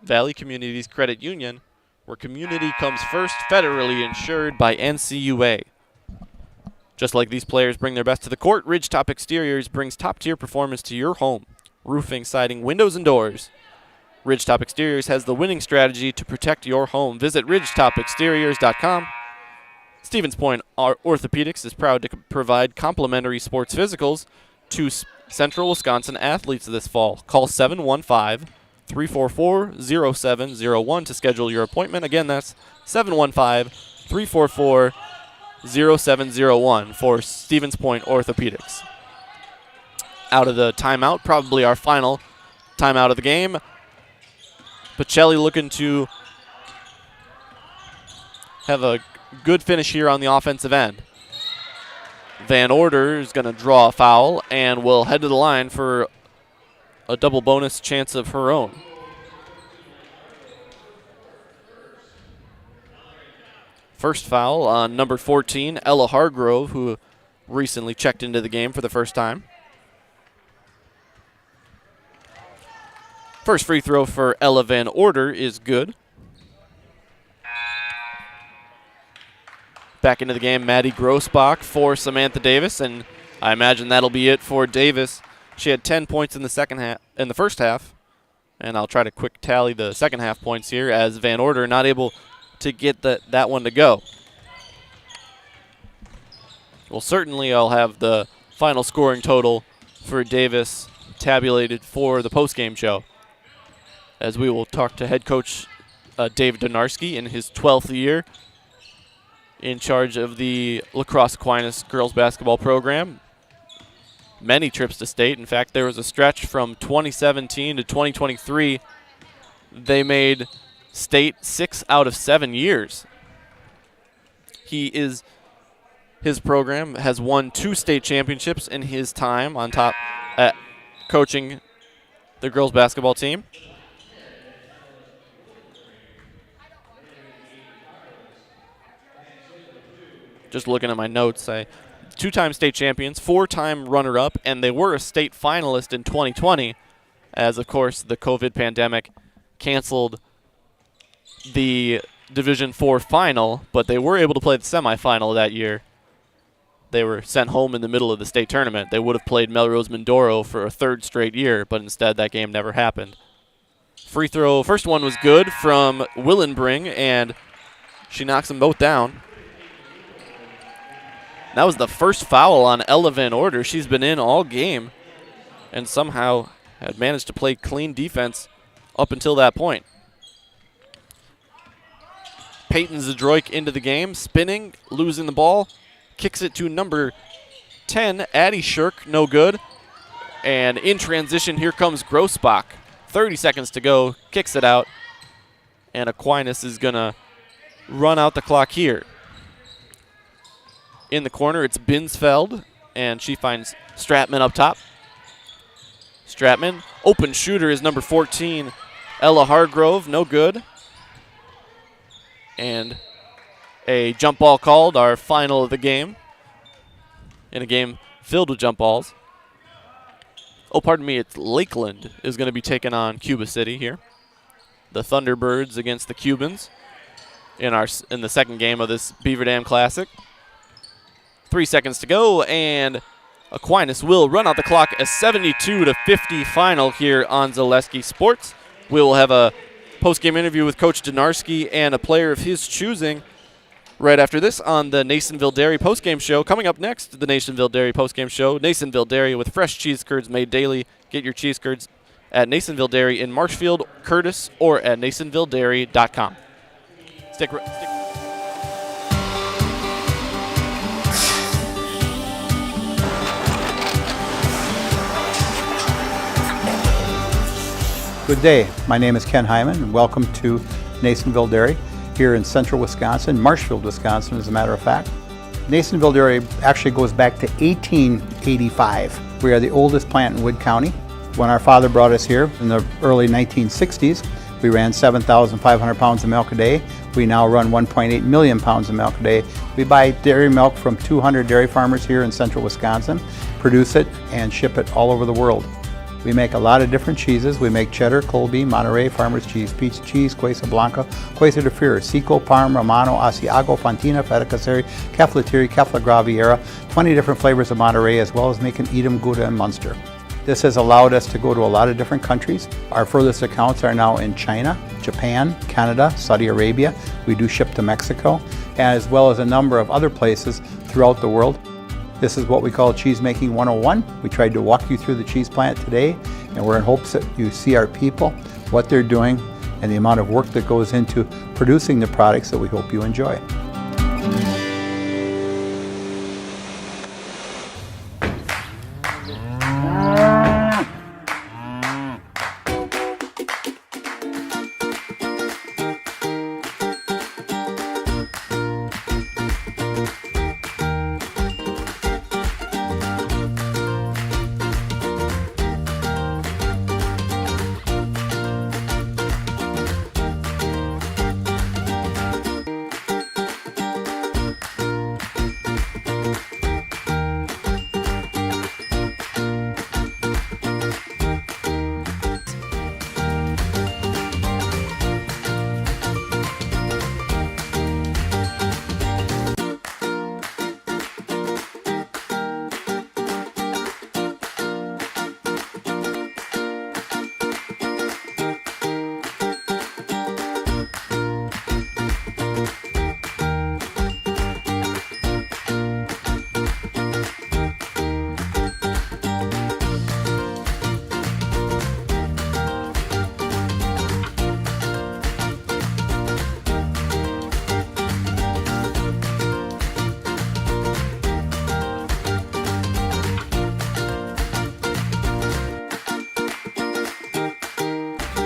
Valley Communities Credit Union, where community comes first, federally insured by NCUA. Just like these players bring their best to the court, Ridgetop Exteriors brings top-tier performance to your home. Roofing, siding, windows, and doors. Ridgetop Exteriors has the winning strategy to protect your home. Visit ridgetopexteriors.com. Stevens Point Orthopedics is proud to provide complimentary sports physicals to Central Wisconsin athletes this fall. Call 715-344-0701 to schedule your appointment. Again, that's 715-344-0701 for Stevens Point Orthopedics. Out of the timeout, probably our final timeout of the game. Pacelli looking to have a good finish here on the offensive end. Van Order is going to draw a foul and will head to the line for a double bonus chance of her own. First foul on number 14, Ella Hargrove, who recently checked into the game for the first time. First free throw for Ella Van Order is good. Back into the game, Maddie Grossbach for Samantha Davis, and I imagine that'll be it for Davis. She had 10 points in the first half, and I'll try to quick tally the second half points here as Van Order not able to get that one to go. Well, certainly I'll have the final scoring total for Davis tabulated for the postgame show, as we will talk to head coach Dave Donarski in his 12th year in charge of the Lacrosse Aquinas girls basketball program. Many trips to state. In fact, there was a stretch from 2017 to 2023. They made state 6 out of 7 years. His program has won 2 state championships in his time on top at coaching the girls basketball team. Just looking at my notes, 2-time state champions, 4-time runner-up, and they were a state finalist in 2020, as, of course, the COVID pandemic canceled the Division IV final, but they were able to play the semifinal that year. They were sent home in the middle of the state tournament. They would have played Melrose Mindoro for a 3rd straight year, but instead that game never happened. Free throw, first one was good from Willenbring, and she knocks them both down. That was the first foul on Ella Van Order. She's been in all game and somehow had managed to play clean defense up until that point. Peyton Zadroik into the game, spinning, losing the ball, kicks it to number 10, Addie Shirk, no good. And in transition, here comes Grossbach. 30 seconds to go, kicks it out, and Aquinas is going to run out the clock here. In the corner, it's Binsfeld, and she finds Stratman up top. Stratman, open shooter is number 14, Ella Hargrove, no good. And a jump ball called, our final of the game, in a game filled with jump balls. Oh, pardon me, it's Lakeland is going to be taking on Cuba City here. The Thunderbirds against the Cubans in the second game of this Beaver Dam Classic. 3 seconds to go, and Aquinas will run out the clock. A 72-50 final here on Zaleski Sports. We will have a post-game interview with Coach Donarski and a player of his choosing right after this on the Nasonville Dairy post-game show. Coming up next, the Nasonville Dairy post-game show. Nasonville Dairy with fresh cheese curds made daily. Get your cheese curds at Nasonville Dairy in Marshfield, Curtis, or at nasonvilledairy.com. Stick. Good day. My name is Ken Hyman, and welcome to Nasonville Dairy here in central Wisconsin, Marshfield, Wisconsin, as a matter of fact. Nasonville Dairy actually goes back to 1885. We are the oldest plant in Wood County. When our father brought us here in the early 1960s, we ran 7,500 pounds of milk a day. We now run 1.8 million pounds of milk a day. We buy dairy milk from 200 dairy farmers here in central Wisconsin, produce it, and ship it all over the world. We make a lot of different cheeses. We make cheddar, Colby, Monterey, Farmer's Cheese, Peach Cheese, Quesa Blanca, Quesa de Fury, Seco, Parm, Romano, Asiago, Fontina, Feta Caseri, Keflatiri, Kefla Graviera, 20 different flavors of Monterey, as well as making Edam, Gouda, and Munster. This has allowed us to go to a lot of different countries. Our furthest accounts are now in China, Japan, Canada, Saudi Arabia. We do ship to Mexico, as well as a number of other places throughout the world. This is what we call Cheese Making 101. We tried to walk you through the cheese plant today, and we're in hopes that you see our people, what they're doing, and the amount of work that goes into producing the products that we hope you enjoy.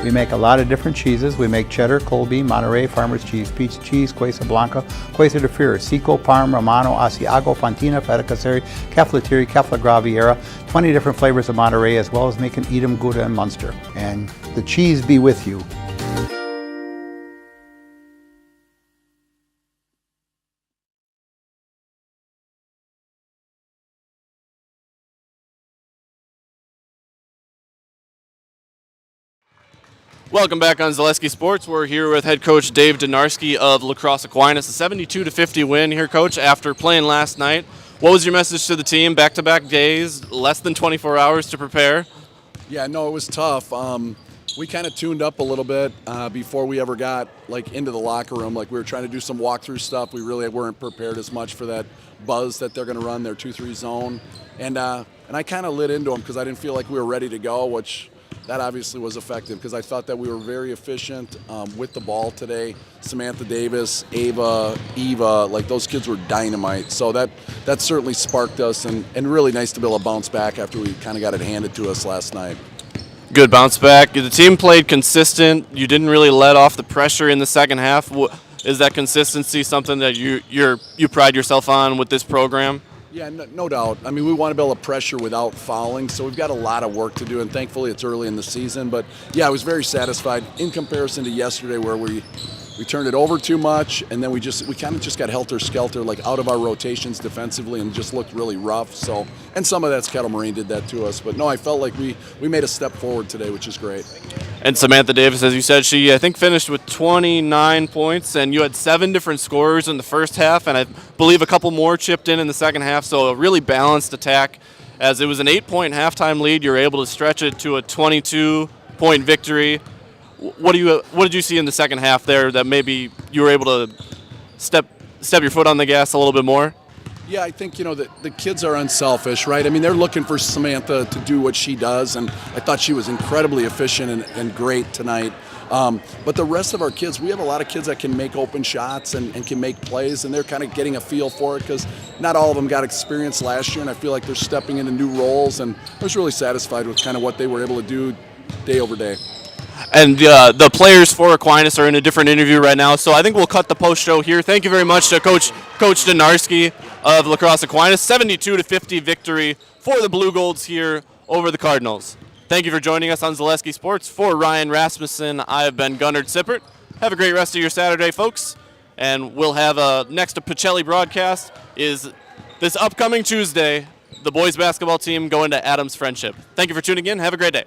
We make a lot of different cheeses. We make cheddar, Colby, Monterey, Farmer's Cheese, Pizza Cheese, Quesa Blanca, Quesa de Freire, Seco, Parm, Romano, Asiago, Fontina, Feta Caseri, Caflateri, Cafla Graviera, 20 different flavors of Monterey, as well as making Edam, Gouda, and Munster. And the cheese be with you. Welcome back on Zaleski Sports. We're here with head coach Dave Donarski of La Crosse Aquinas. A 72-50 win here, coach, after playing last night. What was your message to the team? Back-to-back days, less than 24 hours to prepare. Yeah, no, it was tough. We kind of tuned up a little bit before we ever got into the locker room. We were trying to do some walkthrough stuff. We really weren't prepared as much for that buzz that they're going to run, their 2-3 zone. And I kind of lit into them because I didn't feel like we were ready to go, which that obviously was effective because I thought that we were very efficient with the ball today. Samantha Davis, Eva, those kids were dynamite. So that certainly sparked us and really nice to be able to bounce back after we kind of got it handed to us last night. Good bounce back. The team played consistent. You didn't really let off the pressure in the second half. Is that consistency something that you pride yourself on with this program? Yeah, no doubt. I mean, we want to be able to pressure without fouling, so we've got a lot of work to do, and thankfully it's early in the season. But, yeah, I was very satisfied in comparison to yesterday where we turned it over too much, and then we kind of just got helter-skelter, out of our rotations defensively and just looked really rough. So, and some of that's Kettle Marine did that to us. But, no, I felt like we made a step forward today, which is great. And Samantha Davis, as you said, she, I think, finished with 29 points, and you had 7 different scorers in the first half, and I believe a couple more chipped in the second half, so a really balanced attack. As it was an 8-point halftime lead, you were able to stretch it to a 22-point victory. What did you see in the second half there that maybe you were able to step your foot on the gas a little bit more? Yeah, I think, the kids are unselfish, right? I mean, they're looking for Samantha to do what she does, and I thought she was incredibly efficient and great tonight. But the rest of our kids, we have a lot of kids that can make open shots and can make plays, and they're kind of getting a feel for it because not all of them got experience last year, and I feel like they're stepping into new roles, and I was really satisfied with kind of what they were able to do day over day. And the players for Aquinas are in a different interview right now, so I think we'll cut the post-show here. Thank you very much to Coach Donarski of La Crosse Aquinas. 72-50 victory for the Blue Golds here over the Cardinals. Thank you for joining us on Zaleski Sports. For Ryan Rasmussen, I have been Gunnard Sippert. Have a great rest of your Saturday, folks. And we'll have next to Pacelli broadcast is this upcoming Tuesday, the boys basketball team going to Adams Friendship. Thank you for tuning in. Have a great day.